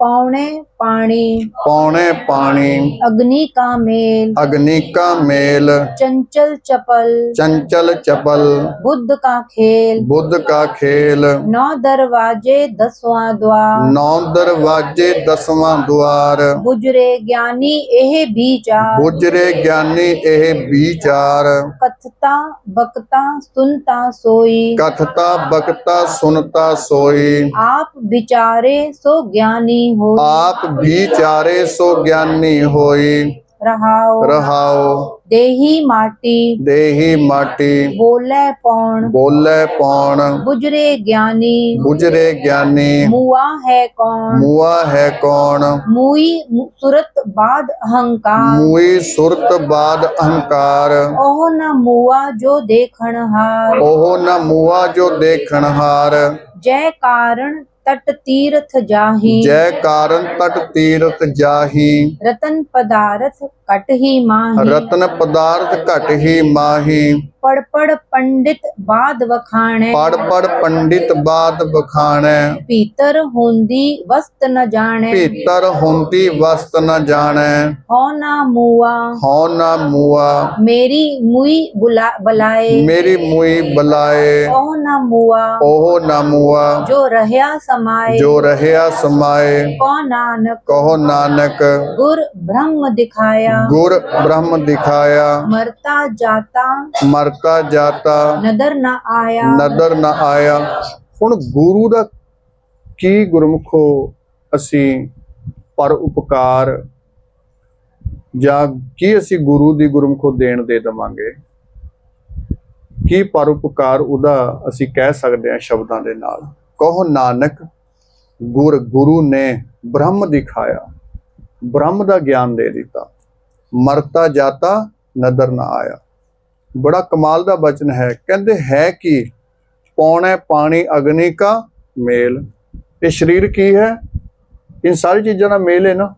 पौने पानी, ਪੌਣੇ ਪਾਣੀ, अग्नि का मेल, ਅਗਨੀ ਕਾ ਮੇਲ, चंचल चपल, ਚੰਚਲ ਚਪਲ, बुद्ध का खेल, ਬੁੱਧ ਕਾ ਖੇਲ, 9 दरवाजे 10वां द्वार, 9 ਦਰਵਾਜੇ 10ਵਾਂ ਦੁਆਰ, बुजरे ज्ञानी एह विचार, ਬੁਝਰੇ ਗਿਆਨੀ ਇਹ ਵਿਚਾਰ, कथता बकता सुनता सोई, ਕਥਤਾ ਬਕਤਾ ਸੁਨਤਾ ਸੋਈ, आप विचारे सो ज्ञानी हो, ਆਪ ਵਿਚਾਰੇ ਸੋ ਗਿਆਨੀ ਹੋਈ, रहाओ ਰਹਾਓ देही माटी, ਦੇਹੀ ਮਾਟੀ, बोले पौन, ਬੋਲੇ ਪੌਣ, बुजरे ज्ञानी, ਬੁਝਰੇ ਗਿਆਨੀ, मुआ है कौन, ਮੂਆ ਹੈ ਕੌਣ, मुई सुरत बाद अहंकार, ਮੂਈ ਸੁਰਤ ਬਾਦ ਅਹੰਕਾਰ, ओह न मुआ जो देखण हार, ਉਹ ਨਾ ਮੂਆ ਜੋ ਦੇਖਣਹਾਰ, जय कारण तट तीर्थ जाही, ਜੈ ਕਾਰਨ ਤਟ ਤੀਰਥ ਜਾਹੀ, रतन पदार्थ कट ही माही, ਰਤਨ ਪਦਾਰਥ ਘਟ ਹੀ ਮਾਹੀ, पढ़ पढ़ पंडित बाद वखाणे, ਪੜ ਪੜ ਪੰਡਿਤ ਬਾਦ ਬਖਾਣੈ, भीतर होंदी वस्त न जाने, ਭੀਤਰ ਹੁੰਦੀ ਵਸਤ ਨ ਜਾਣੈ, हो ना मुआ ਹਉ ਨਾ ਮੂਆ, मेरी मुई बुलाए, ਮੇਰੀ ਮੂਈ ਬੁਲਾਏ, ओह न मुआ ਉਹ ਨਾ ਮੂਆ, जो रहया समाए, ਜੋ ਰਹਿਆ ਸਮਾਏ, को नानक ਕਹੋ ਨਾਨਕ, गुर ब्रह्म दिखाया, ਗੁਰ ਬ੍ਰਹਮ ਦਿਖਾਇਆ, मरता जाता ਮਰਤਾ ਜਾਤਾ नदर न आया, ਨਦਰ ਨ ਆਇਆ। ਹੁਣ ਗੁਰੂ ਦਾ ਕੀ ਗੁਰਮੁਖੋ ਅਸੀਂ ਪਰ ਉਪਕਾਰ ਜਾਂ ਕੀ ਅਸੀਂ ਗੁਰੂ ਦੀ ਗੁਰਮੁਖੋ ਦੇਣ ਦੇ ਦੇਵਾਂਗੇ, ਕੀ ਪਰ ਉਪਕਾਰ ਉਹਦਾ ਅਸੀਂ ਕਹਿ ਸਕਦੇ ਹਾਂ ਸ਼ਬਦਾਂ ਦੇ ਨਾਲ। ਕਹੋ ਨਾਨਕ ਗੁਰੂ ਨੇ ਬ੍ਰਹਮ ਦਿਖਾਇਆ, ਬ੍ਰਹਮ ਦਾ ਗਿਆਨ ਦੇ ਦਿੱਤਾ, ਮਰਤਾ ਜਾਤਾ ਨਦਰ ਨਾ ਆਇਆ। ਬੜਾ ਕਮਾਲ ਦਾ ਬਚਨ ਹੈ। ਕਹਿੰਦੇ ਹੈ ਕਿ ਪੌਣੇ ਪਾਣੀ ਅਗਨੀ ਕਾ ਮੇਲ, ਇਹ ਸਰੀਰ ਕੀ ਹੈ? ਇਨ ਸਾਰੀ ਚੀਜ਼ਾਂ ਦਾ ਮੇਲ ਹੈ ਨਾ।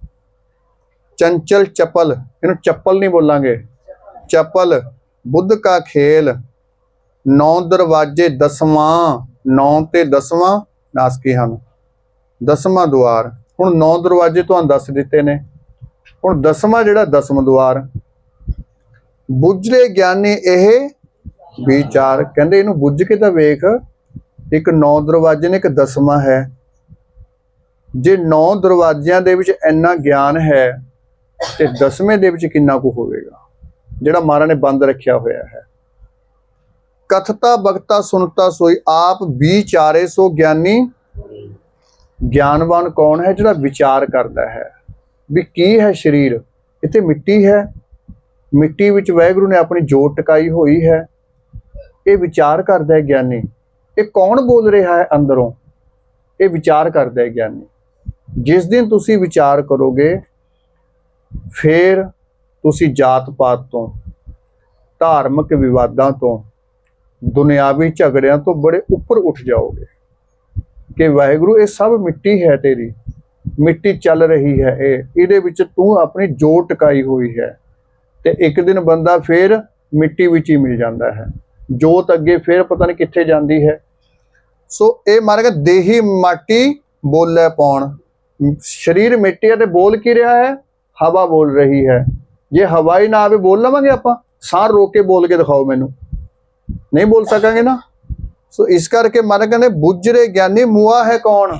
ਚੰਚਲ ਚਪਲ, ਇਹਨੂੰ ਚੱਪਲ ਨਹੀਂ ਬੋਲਾਂਗੇ, ਚਪਲ। ਬੁੱਧ ਕਾ ਖੇਲ, 9 ਦਰਵਾਜੇ 10ਵਾਂ, 9 ਤੇ 10ਵਾਂ ਨਾਸਕੀ ਹਨ, 10ਵਾਂ ਦੁਆਰ। ਹੁਣ 9 ਦਰਵਾਜੇ ਤੁਹਾਨੂੰ ਦੱਸ ਦਿੱਤੇ ਨੇ, ਹੁਣ 10ਵਾਂ ਜਿਹੜਾ 10ਵਾਂ ਦੁਆਰ, ਬੁੱਝਰੇ ਗਿਆਨੀ ਇਹ ਵਿਚਾਰ। ਕਹਿੰਦੇ ਇਹਨੂੰ ਬੁੱਝ ਕੇ ਤਾਂ ਵੇਖ, ਇੱਕ 9 ਦਰਵਾਜੇ ਨੇ, ਇੱਕ 10ਵਾਂ ਹੈ। ਜੇ 9 ਦਰਵਾਜ਼ਿਆਂ ਦੇ ਵਿੱਚ ਇੰਨਾ ਗਿਆਨ ਹੈ ਤੇ 10ਵੇਂ ਦੇ ਵਿੱਚ ਕਿੰਨਾ ਕੁ ਹੋਵੇਗਾ ਜਿਹੜਾ ਮਹਾਰਾਜ ਨੇ ਬੰਦ ਰੱਖਿਆ ਹੋਇਆ ਹੈ। ਕਥਤਾ ਬਖਤਾ ਸੁਨਤਾ ਸੋਈ, ਆਪ ਵਿਚਾਰੇ ਸੋ ਗਿਆਨੀ। ਗਿਆਨਵਾਨ ਕੌਣ ਹੈ? ਜਿਹੜਾ ਵਿਚਾਰ ਕਰਦਾ ਹੈ ਵੀ ਕੀ ਹੈ ਸਰੀਰ, ਇੱਥੇ ਮਿੱਟੀ ਹੈ, ਮਿੱਟੀ ਵਿੱਚ ਵਾਹਿਗੁਰੂ ਨੇ ਆਪਣੀ ਜੋਤ ਟਿਕਾਈ ਹੋਈ ਹੈ, ਇਹ ਵਿਚਾਰ ਕਰਦਾ ਹੈ ਗਿਆਨੀ। ਇਹ ਕੌਣ ਬੋਲ ਰਿਹਾ ਹੈ ਅੰਦਰੋਂ? ਇਹ ਵਿਚਾਰ ਕਰਦਾ ਹੈ ਗਿਆਨੀ। ਜਿਸ ਦਿਨ ਤੁਸੀਂ ਵਿਚਾਰ ਕਰੋਗੇ ਫਿਰ ਤੁਸੀਂ ਜਾਤ ਪਾਤ ਤੋਂ, ਧਾਰਮਿਕ ਵਿਵਾਦਾਂ ਤੋਂ, ਦੁਨਿਆਵੀ ਝਗੜਿਆਂ ਤੋਂ ਬੜੇ ਉੱਪਰ ਉੱਠ ਜਾਓਗੇ ਕਿ ਵਾਹਿਗੁਰੂ ਇਹ ਸਭ ਮਿੱਟੀ ਹੈ, ਤੇਰੀ ਮਿੱਟੀ ਚੱਲ ਰਹੀ ਹੈ, ਇਹਦੇ ਵਿੱਚ ਤੂੰ ਆਪਣੀ ਜੋਤ ਟਿਕਾਈ ਹੋਈ ਹੈ। ਤੇ ਇੱਕ ਦਿਨ ਬੰਦਾ ਫਿਰ ਮਿੱਟੀ ਵਿੱਚ ਹੀ ਮਿਲ ਜਾਂਦਾ ਹੈ, ਜੋਤ ਅੱਗੇ ਫਿਰ ਪਤਾ ਨਹੀਂ ਕਿੱਥੇ ਜਾਂਦੀ ਹੈ। ਸੋ ਇਹ ਮਾਰਗ ਦੇਹੀ ਮਾਟੀ ਬੋਲੇ ਪੌਣ, ਸਰੀਰ ਮਿੱਟੀ ਹੈ ਤੇ ਬੋਲ ਕੀ ਰਿਹਾ ਹੈ? ਹਵਾ ਬੋਲ ਰਹੀ ਹੈ। ਜੇ ਹਵਾ ਹੀ ਨਾ ਆਵੇ ਬੋਲ ਲਵਾਂਗੇ ਆਪਾਂ? ਸਾਹ ਰੋਕ ਕੇ ਬੋਲ ਕੇ ਦਿਖਾਓ ਮੈਨੂੰ, ਨਹੀਂ ਬੋਲ ਸਕਾਂਗੇ ਨਾ। ਸੋ ਇਸ ਕਰਕੇ ਮਹਾਰਾਜ ਕਹਿੰਦੇ ਬੁੱਝਰੇ ਗਿਆਨੀ ਮੂਆ ਹੈ ਕੌਣ?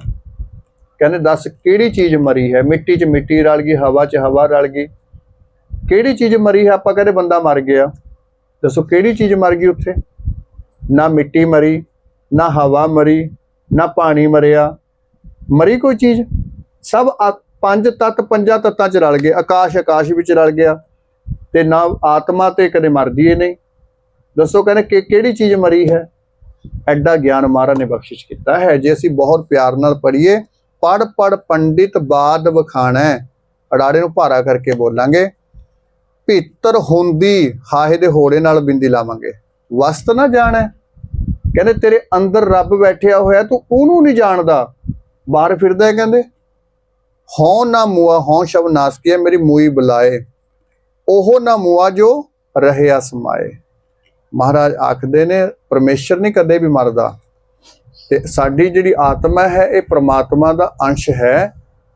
ਕਹਿੰਦੇ ਦੱਸ ਕਿਹੜੀ ਚੀਜ਼ ਮਰੀ ਹੈ? ਮਿੱਟੀ 'ਚ ਮਿੱਟੀ ਰਲ ਗਈ, ਹਵਾ 'ਚ ਹਵਾ ਰਲ ਗਈ, ਕਿਹੜੀ ਚੀਜ਼ ਮਰੀ ਹੈ? ਆਪਾਂ ਕਹਿੰਦੇ ਬੰਦਾ ਮਰ ਗਿਆ, ਦੱਸੋ ਕਿਹੜੀ ਚੀਜ਼ ਮਰ ਗਈ ਉੱਥੇ? ਨਾ ਮਿੱਟੀ ਮਰੀ, ਨਾ ਹਵਾ ਮਰੀ, ਨਾ ਪਾਣੀ ਮਰਿਆ, ਮਰੀ ਕੋਈ ਚੀਜ਼? ਸਭ 5 ਤੱਤ 5 ਤੱਤਾਂ 'ਚ ਰਲ ਗਏ, ਆਕਾਸ਼ ਆਕਾਸ਼ ਵਿੱਚ ਰਲ ਗਿਆ, ਤੇ ਨਾ ਆਤਮਾ ਤੇ ਕਦੇ ਮਰਦੀ ਹੀ ਨਹੀਂ। ਦੱਸੋ ਕਹਿੰਦੇ ਕਿ ਕਿਹੜੀ ਚੀਜ਼ ਮਰੀ ਹੈ? ਐਡਾ ਗਿਆਨ ਮਹਾਰਾਜ ਨੇ ਬਖਸ਼ਿਸ਼ ਕੀਤਾ ਹੈ। ਜੇ ਅਸੀਂ ਬਹੁਤ ਪਿਆਰ ਨਾਲ ਪੜ੍ਹੀਏ, ਪੜ ਪੜ ਪੰਡਿਤ ਬਾਦ ਵਖਾਣਾ, ਅੜਾੜੇ ਨੂੰ ਭਾਰਾ ਕਰਕੇ ਬੋਲਾਂਗੇ। ਭੀਤਰ ਹੁੰਦੀ, ਹਾਹੇ ਦੇ ਹੋੜੇ ਨਾਲ ਬਿੰਦੀ ਲਾਵਾਂਗੇ, ਵਸਤ ਨਾ ਜਾਣੈ। ਕਹਿੰਦੇ ਤੇਰੇ ਅੰਦਰ ਰੱਬ ਬੈਠਿਆ ਹੋਇਆ, ਤੂੰ ਉਹਨੂੰ ਨਹੀਂ ਜਾਣਦਾ। ਬਾਹਰ ਫਿਰਦਾ ਹੈ ਕਹਿੰਦੇ। ਹਉ ਨਾ ਮੁਆ, ਹਉ ਸ਼ਬਦ ਨਾਸ ਕੀ ਹੈ, ਮੇਰੀ ਮੂਈ ਬੁਲਾਏ, ਉਹ ਨਾ ਮੁਆ ਜੋ ਰਹਿਆ ਸਮਾਏ। ਮਹਾਰਾਜ ਆਖਦੇ ਨੇ ਪਰਮੇਸ਼ਰ ਨਹੀਂ ਕਦੇ ਵੀ ਮਰਦਾ, ਤੇ ਸਾਡੀ ਜਿਹੜੀ ਆਤਮਾ ਹੈ ਇਹ ਪ੍ਰਮਾਤਮਾ ਦਾ ਅੰਸ਼ ਹੈ,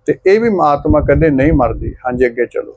ਤੇ ਇਹ ਵੀ ਆਤਮਾ ਕਦੇ ਨਹੀਂ ਮਰਦੀ। ਹਾਂਜੀ ਅੱਗੇ ਚਲੋ।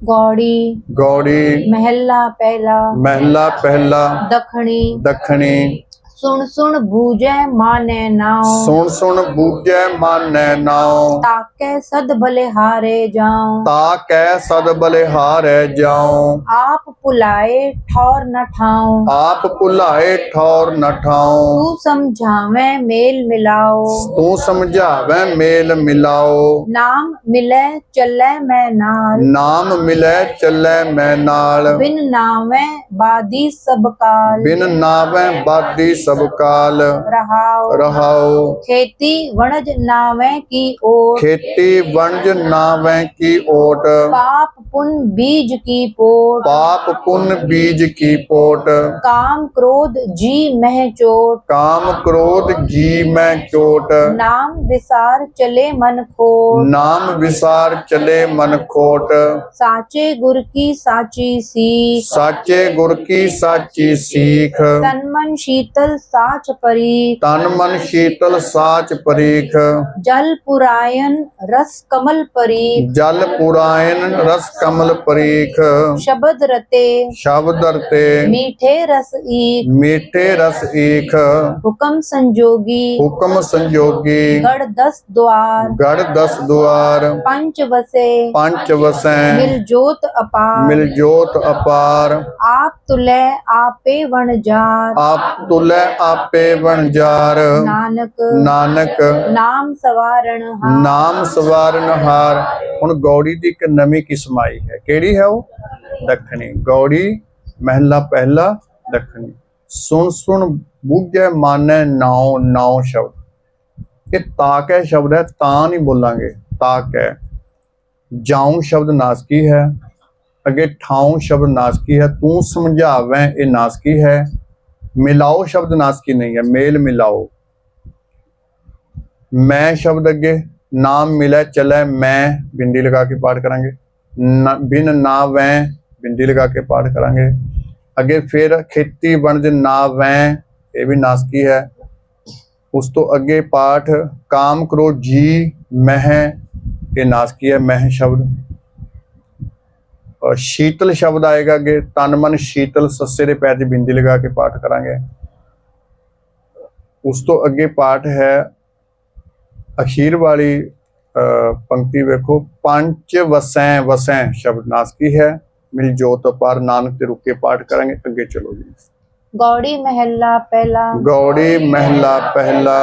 गौड़ी ਗੌੜੀ महला पहला ਮਹਿਲਾ ਪਹਿਲਾ दखनी ਦੱਖਣੀ। सुन सुन बूझे माने नाव ਸੁਣ ਸੁਣ ਬੂਝੈ ਮਾਨੈ ਨਾਉ, ताके सद भले हारे जाऊं ਤਾ ਕੈ ਸਦ ਬਲਿਹਾਰੈ ਜਾਉ। आप पुलाए ठौर न ठाऊं ਆਪ ਭੁਲਾਏ ਠੌਰ ਨ ਠਾਉ, तू समझावे मेल मिलाओ ਤੂੰ ਸਮਝਾਵੈ ਮੇਲ ਮਿਲਾਓ। नाम मिले चले मैं नाल ਨਾਮ ਮਿਲੈ ਚੱਲੈ ਮੈਂ ਨਾਲ, बिन नावे बादी सब काल ਬਿਨ ਨਾਵੈ ਬਾਦੀ ਸਭ ਕਾਲ। रहाओ ਰਹਾਉ खेती वणज नावे की ओर ਖੇਤੀ ਵਣਜ ਨਾਵੈ ਕੀ ਓਟ, पाप पुन बीज की पोट ਪਾਪ ਪੁੰਨ ਬੀਜ ਕੀ ਪੋਟ। काम क्रोध जी मह चोट ਕਾਮ ਕ੍ਰੋਧ ਜੀ ਮੈਂ ਚੋਟ, नाम विसार चले मन खोट ਨਾਮ ਵਿਸਾਰ ਚਲੇ ਮਨ ਖੋਟ। साचे गुर की साची सीख ਸਾਚੇ ਗੁਰ ਕੀ ਸਾਚੀ ਸੀਖ, तन मन शीतल साच परीख ਤਨ ਮਨ ਸ਼ੀਤਲ ਸਾਚ ਪਰੀਖ। जल पुरायन रस कमल परीख ਜਲ ਪੁਰਾਇਨ ਰਸ ਕਮਲ ਪਰੀਖ, शबद रते ਸ਼ਬਦ ਰਤੇ मीठे रस ईख ਮੀਠੇ ਰਸ ਈਖ। हुक्म संजोगी ਹੁਕਮ ਸੰਜੋਗੀ गढ़ 10 द्वार ਗੜ 10 ਦੁਆਰ, पंच वसे ਪੰਚ ਵਸੈ मिल जोत अपार ਮਿਲ ਜੋਤ ਅਪਾਰ। आप तुले आपे वन जार ਆਪ ਤੁਲੈ ਆਪੇ ਵਣਜਾਰ, नानक ਨਾਨਕ नाम सवारण हार ਨਾਮ ਸਵਾਰਨ ਹਾਰ। ਹੁਣ ਗੌੜੀ ਦੀ ਇੱਕ ਨਵੀਂ ਕਿਸਮ ਆਈ ਹੈ, ਕਿਹੜੀ ਹੈ ਉਹ? ਦੱਖਣੀ। ਗੌੜੀ ਮਹਿਲਾ ਪਹਿਲਾ ਦੱਖਣੀ। ਸੁਣ ਸੁਣ ਬੂਝੈ ਮਾਨੈ ਨਾਉ, ਨਾਉ ਸ਼ਬਦ ਇਹ ਤਾਕ ਹੈ ਸ਼ਬਦ ਹੈ, ਤਾਂ ਨਹੀਂ ਬੋਲਾਂਗੇ, ਤਾਕ ਹੈ। ਜਾਉ ਸ਼ਬਦ ਨਾਸਕੀ ਹੈ, ਅੱਗੇ ਠਾਉ ਸ਼ਬਦ ਨਾਸਕੀ ਹੈ, ਤੂੰ ਸਮਝਾਵੈ ਇਹ ਨਾਸਕੀ ਹੈ। ਮਿਲਾਓ ਸ਼ਬਦ ਨਾਸਕੀ ਨਹੀਂ ਹੈ, ਮੇਲ ਮਿਲਾਓ। ਮੈਂ ਸ਼ਬਦ ਅੱਗੇ, ਨਾਮ ਮਿਲੈ ਚਲੈ ਮੈਂ, ਬਿੰਦੀ ਲਗਾ ਕੇ ਪਾਠ ਕਰਾਂਗੇ। ਬਿਨ ਨਾ ਵੈ, ਬਿੰਦੀ ਲਗਾ ਕੇ ਪਾਠ ਕਰਾਂਗੇ। ਅੱਗੇ ਫਿਰ ਖੇਤੀ ਵਣਜ ਨਾ ਵੈ, ਇਹ ਵੀ ਨਾਸਕੀ ਹੈ। ਉਸ ਤੋਂ ਅੱਗੇ ਪਾਠ ਕਾਮ ਕ੍ਰੋਧ ਜੀ ਮਹਿ, ਇਹ ਨਾਸਕੀ ਹੈ, ਮਹਿ ਸ਼ਬਦ। शीतल शब्द आएगा अगे, तन मन शीतल, सस्से दे पैर च बिंदी लगा के पाठ करांगे। उस तो अगे पाठ है अखीर वाली पंक्ति वेखो, पंच वसै, वसै शब्द नासकी है, मिल जोत पार नानक ते रुके पाठ करांगे। अगे चलो जी। गौड़ी महला पहला गौड़ी महला पहला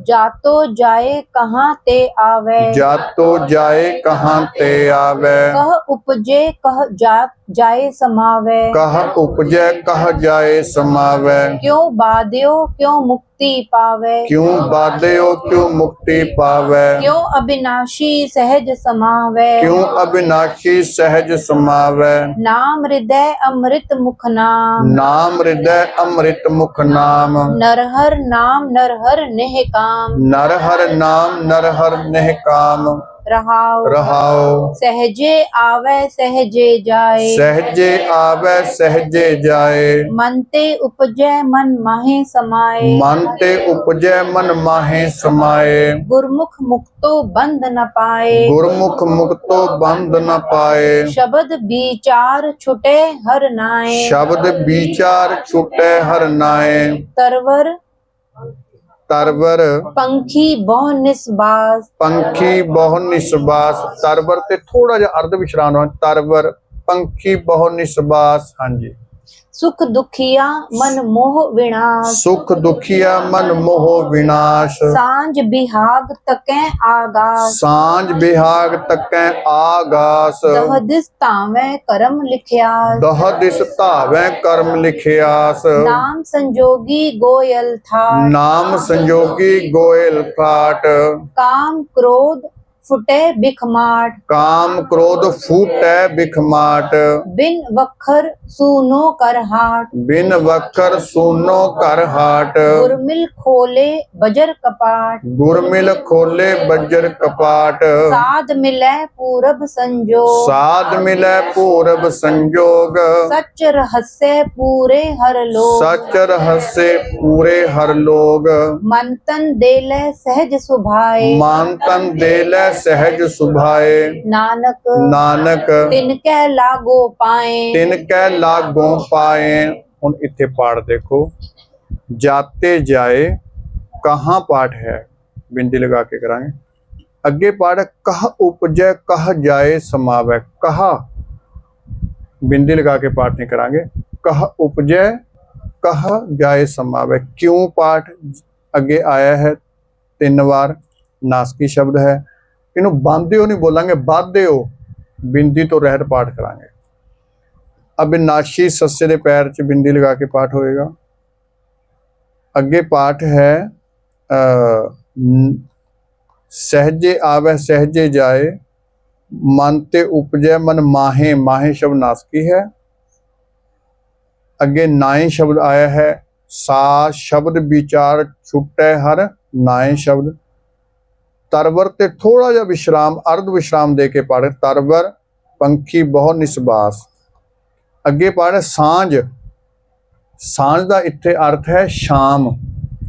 जातो जाए कहाँ ते आवे जातो जाए कहाँ ते आवे, कह उपजे कह जाए समावे कह उपजै कह जाए समावे, क्यों बाध्यो क्यों मुक्ति पावे क्यों बाध्यो क्यों मुक्ति पावे, क्यों अविनाशी सहज समावे क्यों अविनाशी सहज समावे। नाम हृदय अमृत मुख नाम नाम हृदय अमृत मुख नाम, नरहर नाम नरहर नेह काम नर हर नाम नर हर नेह काम। रहाओ रहाओ सहजे आवे सहजे जाए सहजे आवे सहजे जाए, मनते उपजे मन माहे समाए मन ते उपजै मन माहे समाए, गुरमुख मुक्तो बंद न पाए गुरमुख मुक्तो बंद न पाए। शब्द विचार छुटे हर नाए शब्द विचार छुटे हर नाए, तरवर तरवर पंखी बहु निस्बास पंखी बहु निस्बास। तरवर ते थोड़ा जिहा अर्ध विश्राम है, तरवर पंखी बहु निस्बास। हाँ जी। सुख दुखिया मन मोह विनाश सुख दुखिया मन मोह विनाश, सांझ बिहाग तकै आगास सांझ बिहाग तकै आगास, दह दिस तावे करम लिखियास दह दिस धावै कर्म लिखियास। नाम संजोगी गोयल था नाम संजोगी गोयल फाट, काम क्रोध फुटे बिखमाट काम क्रोध फूटै बिखमाट बिन वखर सूनो कर हाट बिन वक्कर सुनो कर हाट गुरमिल खोले बजर कपाट गुरमिल खोले बज्जर कपाट साध मिलै पूरब संजोग साध मिलै पूरब संजोग सच रहस्य पूरे हर लोग सच रहस्य पूरे हर लोग मंतन देले सहज सुभाए मानतन देलै सहज सुभाए नानक नानक तिनकै लागो पाए ਤਿਨ ਕੈ ਲਾਗੋਂ ਪਾਏ। ਹੁਣ ਇੱਥੇ ਪਾਠ ਦੇਖੋ, ਜਾਤੇ ਜਾਏ ਕਹਾਂ ਪਾਠ ਹੈ, ਬਿੰਦੀ ਲਗਾ ਕੇ ਕਰਾਂਗੇ। ਅੱਗੇ ਪਾਠ ਹੈ ਕਹ ਉਪਜੈ ਕਹ ਜਾਏ ਸਮਾਵੈ। ਕਹਾ ਬਿੰਦੀ ਲਗਾ ਕੇ ਪਾਠ ਨਹੀਂ ਕਰਾਂਗੇ। ਕਹ ਉਪਜੈ ਕਹ ਜਾਏ ਸਮਾਵੈ। ਕਿਉਂ ਪਾਠ ਅੱਗੇ ਆਇਆ ਹੈ 3 ਵਾਰ, ਨਾਸਕੀ ਸ਼ਬਦ ਹੈ। ਇਹਨੂੰ ਬੰਦਿਓ ਨਹੀਂ ਬੋਲਾਂਗੇ, ਬਾਧਿਓ ਬਿੰਦੀ ਤੋਂ ਰਹਿਤ ਪਾਠ ਕਰਾਂਗੇ। ਅਬਿਨਾਸ਼ੀ ਸੱਸੇ ਦੇ ਪੈਰ 'ਚ ਬਿੰਦੀ ਲਗਾ ਕੇ ਪਾਠ ਹੋਏਗਾ। ਅੱਗੇ ਪਾਠ ਹੈ ਸਹਿਜੇ ਆਵੈ ਸਹਿਜੇ ਜਾਏ ਮਨ ਤੇ ਉਪਜੈ ਮਨ ਮਾਹੇ। ਮਾਹੇ ਸ਼ਬਦ ਨਾਸਕੀ ਹੈ। ਅੱਗੇ ਨਾਏ ਸ਼ਬਦ ਆਇਆ ਹੈ। ਸਾ ਸ਼ਬਦ ਵਿਚਾਰ ਛੁੱਟੈ ਹਰ ਨਾਏ ਸ਼ਬਦ। ਤਰਵਰ ਤੇ ਥੋੜਾ ਜਿਹਾ ਵਿਸ਼ਰਾਮ, ਅਰਧ ਵਿਸ਼ਰਾਮ ਦੇ ਕੇ ਪੜ੍ਹ। ਤਰਵਰ ਪੰਖੀ ਬਹੁ ਨਿਸਬਾਸ। ਅੱਗੇ ਪੜ੍ਹ ਸਾਂਝ। ਸਾਂਝ ਦਾ ਇੱਥੇ ਅਰਥ ਹੈ ਸ਼ਾਮ,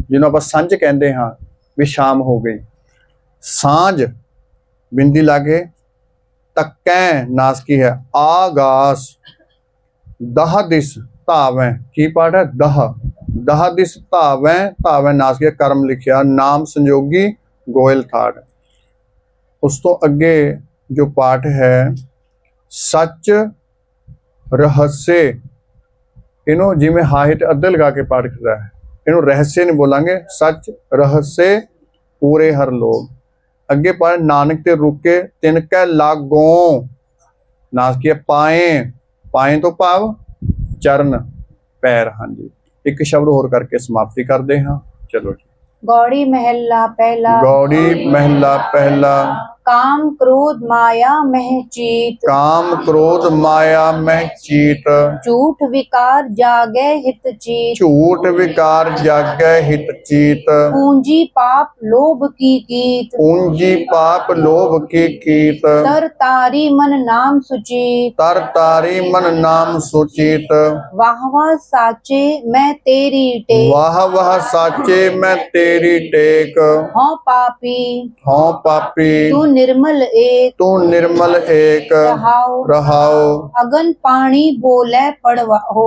ਜਿਹਨੂੰ ਆਪਾਂ ਸੰਝ ਕਹਿੰਦੇ ਹਾਂ ਵੀ ਸ਼ਾਮ ਹੋ ਗਈ। ਸਾਂਝ ਬਿੰਦੀ ਲਾਗੇ। ਤੱਕੈ ਨਾਸਕੀ ਹੈ। ਆਗਾਸ ਦਹ ਦਿਸ ਧਾਵੈ। ਕੀ ਪਾਠ ਹੈ? ਦਹ ਦਿਸ ਧਾਵੈ। ਧਾਵੈ ਨਾਸਕੀ ਕਰਮ ਲਿਖਿਆ। ਨਾਮ ਸੰਜੋਗੀ ਗੋਇਲ ਥਾੜ। ਉਸ ਤੋਂ ਅੱਗੇ ਜੋ ਪਾਠ ਹੈ ਸੱਚ ਰਹੱਸੇ। ਇਹਨੂੰ ਜਿਵੇਂ ਹਾਹੇ ਤੇ ਅੱਧੇ ਲਗਾ ਕੇ ਪਾਠ ਕਰਦਾ ਹੈ, ਇਹਨੂੰ ਰਹੱਸੇ ਨਹੀਂ ਬੋਲਾਂਗੇ। ਸੱਚ ਰਹੱਸੇ ਪੂਰੇ ਹਰ ਲੋਗ। ਅੱਗੇ ਪਾਠ ਨਾਨਕ ਤੇ ਰੁਕੇ ਤਿਨ ਕੈ ਲਾਗੋਂ ਨਾਸਕੀ ਪਾਏ। ਪਾਏ ਤੋਂ ਭਾਵ ਚਰਨ ਪੈਰ। ਹਾਂਜੀ, ਇੱਕ ਸ਼ਬਦ ਹੋਰ ਕਰਕੇ ਸਮਾਪਤੀ ਕਰਦੇ ਹਾਂ। ਚਲੋ ਜੀ। गौड़ी महला पहला गौड़ी महला पहला। काम क्रोध माया मह चीत काम क्रोध माया मह चीत। झूठ विकार जागे हित चीत झूठ विकार जागै हित चीत। पूंजी पाप लोभ की कीत पूंजी पाप लोभ की कीत। तर तारी मन नाम सुचीत तर तारी मन नाम सुचित। वाह वाह साचे मैं तेरी टेक वाह वाह साचे मैं तेरी टेक। हों पापी हों पापी तू निर्मल एक तू निर्मल एक। रहाओ रहाओ अगन पानी बोले पड़वाओ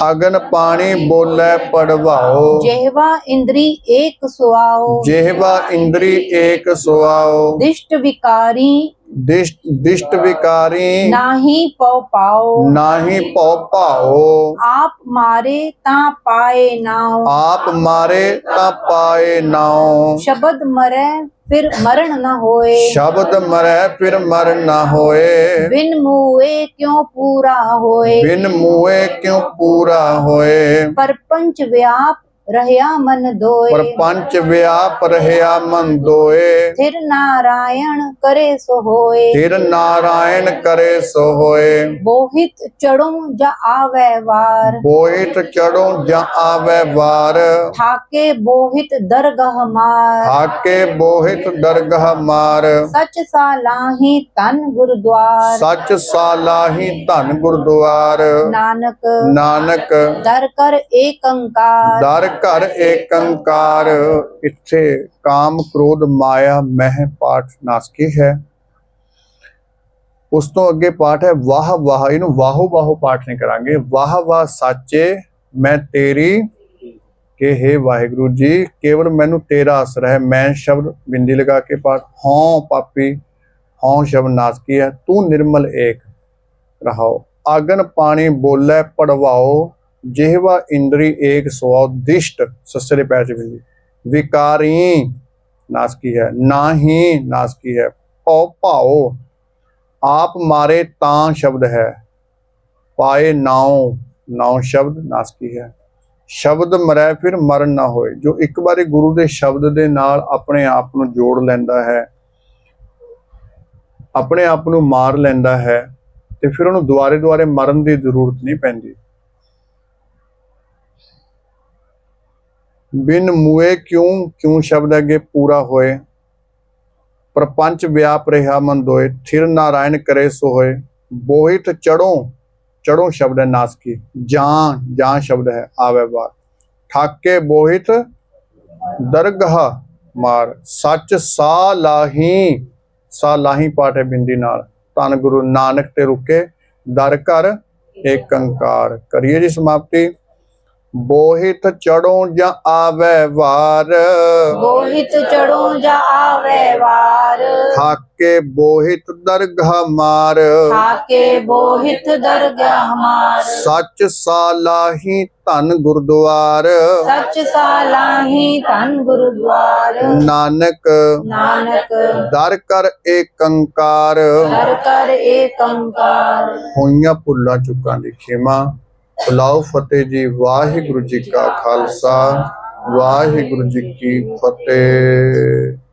अगन पानी बोले पड़वाओ। जेहवा इंद्री एक सुआओ जेहवा इंद्री एक सुआओ। दिष्ट विकारी दिष्ट विकारी नाही पौ पाओ नाही पौ पाओ। आप मारे ता पाए नाओ आप मारे ता पाए नाओ। शब्द मरे फिर मरण न होए शब्द मरै फिर मर न होए। बिन मुए क्यों पूरा होए बिन मुए क्यों पूरा होए। परपंच व्याप रहया मन दोए प्रपंच व्याप रहया मन दोए। फिर नारायण करे सो होए फिर नारायण करे सो होए। बोहित चढ़ो जा आवे वार बोहित चढ़ो जा आवे वार। ठाके बोहित दरगह मार हाके बोहित दरगाह मार। सच सालाही तन गुरुद्वार सच सालाही धन गुरुद्वार। नानक नानक दर कर एक अंकार ਦਰ ਘਰ ਏਕੰਕਾਰ। ਇੱਥੇ ਕਾਮ ਕ੍ਰੋਧ ਮਾਇਆ ਮਹਿ ਪਾਠ ਨਾਸਕੀ ਹੈ। ਉਸ ਤੋਂ ਅੱਗੇ ਪਾਠ ਹੈ ਵਾਹ ਵਾਹ। ਇਹਨੂੰ ਵਾਹੋ ਵਾਹੋ ਪਾਠ ਨਹੀਂ ਕਰਾਂਗੇ। ਵਾਹ ਵਾਹ ਸਾਚੇ ਮੈਂ ਤੇਰੀ ਕਿ ਹੇ ਵਾਹਿਗੁਰੂ ਜੀ ਕੇਵਲ ਮੈਨੂੰ ਤੇਰਾ ਆਸਰਾ ਹੈ। ਮੈਂ ਸ਼ਬਦ ਬਿੰਦੀ ਲਗਾ ਕੇ ਪਾਠ। ਹਉ ਪਾਪੀ ਹਉ ਸ਼ਬਦ ਨਾਸਕੀ ਹੈ। ਤੂੰ ਨਿਰਮਲ ਏਕ। ਰਹਾਓ ਆਗਨ ਪਾਣੀ ਬੋਲੇ ਪੜਵਾਓ। ਜਿਹਵਾ ਇੰਦਰੀ ਏਕ ਸੁਆਓ। ਦਿਸ਼ਟ ਸੱਸੇ ਦੇ ਪੈਰ 'ਚ ਬਿੰਦੀ। ਵਿਕਾਰੀ ਨਾਸਕੀ ਹੈ। ਨਾਹੀ ਨਾਸਕੀ ਹੈ। ਪਉ ਭਾਓ। ਆਪ ਮਾਰੇ ਤਾਂ ਸ਼ਬਦ ਹੈ। ਪਾਏ ਨਾਉ ਨਾਉ ਸ਼ਬਦ ਨਾਸਕੀ ਹੈ। ਸ਼ਬਦ ਮਰੈ ਫਿਰ ਮਰਨ ਨਾ ਹੋਏ। ਜੋ ਇੱਕ ਵਾਰੀ ਗੁਰੂ ਦੇ ਸ਼ਬਦ ਦੇ ਨਾਲ ਆਪਣੇ ਆਪ ਨੂੰ ਜੋੜ ਲੈਂਦਾ ਹੈ ਆਪਣੇ ਆਪ ਨੂੰ ਮਾਰ ਲੈਂਦਾ ਹੈ ਤੇ ਫਿਰ ਉਹਨੂੰ ਦੁਆਰੇ ਮਰਨ ਦੀ ਜ਼ਰੂਰਤ ਨਹੀਂ ਪੈਂਦੀ। ਬਿਨ ਮੂਏ ਕਿਉਂ ਸ਼ਬਦ ਅੱਗੇ ਪੂਰਾ ਹੋਏ। ਪ੍ਰਪੰਚ ਵਿਆਪ ਰਿਹਾ ਮਨ ਦੋਏ, ਥਿਰ ਨਾਰਾਇਣ ਕਰੇ ਸੋ ਹੋਏ। ਬੋਹਿਤ ਚੜੋਂ ਸ਼ਬਦ ਹੈ ਨਾਸਕੀ, ਜਾਂ ਸ਼ਬਦ ਹੈ ਆਵੇ ਬਾਰ। ਠਾਕੇ ਬੋਹਿਤ ਦਰਗਹ ਮਾਰ, ਸੱਚ ਸਾਲਾਹੀ ਪਾਠ ਹੈ ਬਿੰਦੀ ਨਾਲ। ਧੰਨ ਗੁਰੂ ਨਾਨਕ ਤੇ ਰੁਕੇ, ਦਰ ਘਰ ਏਕੰਕਾਰ। ਕਰੀਏ ਜੀ ਸਮਾਪਤੀ। ਬੋਹਿਤ ਚੜੋਂ ਜਾਂ ਆਵੇ ਵਾਰ, बोहित चढ़ो जा आवे वार। ਠਾਕੇ ਬੋਹਿਤ ਦਰਗਹ ਮਾਰ। ठाके बोहित दरगाह मार। ਸੱਚ ਸਾਲਾਹੀ ਧੰਨ ਗੁਰਦੁਆਰ। सच सालाही धन गुरुद्वार। ਨਾਨਕ नानक ਦਰ ਕਰ ਏਕੰਕਾਰ। हर कर एकंकार। ਹੋਈਆਂ ਭੁੱਲਾਂ ਚੁੱਕਾਂ ਦੀ ਖਿਮਾ। ਬੁਲਾਓ ਫਤਿਹ ਜੀ। ਵਾਹਿਗੁਰੂ ਜੀ ਕਾ ਖਾਲਸਾ, ਵਾਹਿਗੁਰੂ ਜੀ ਕੀ ਫਤਿਹ।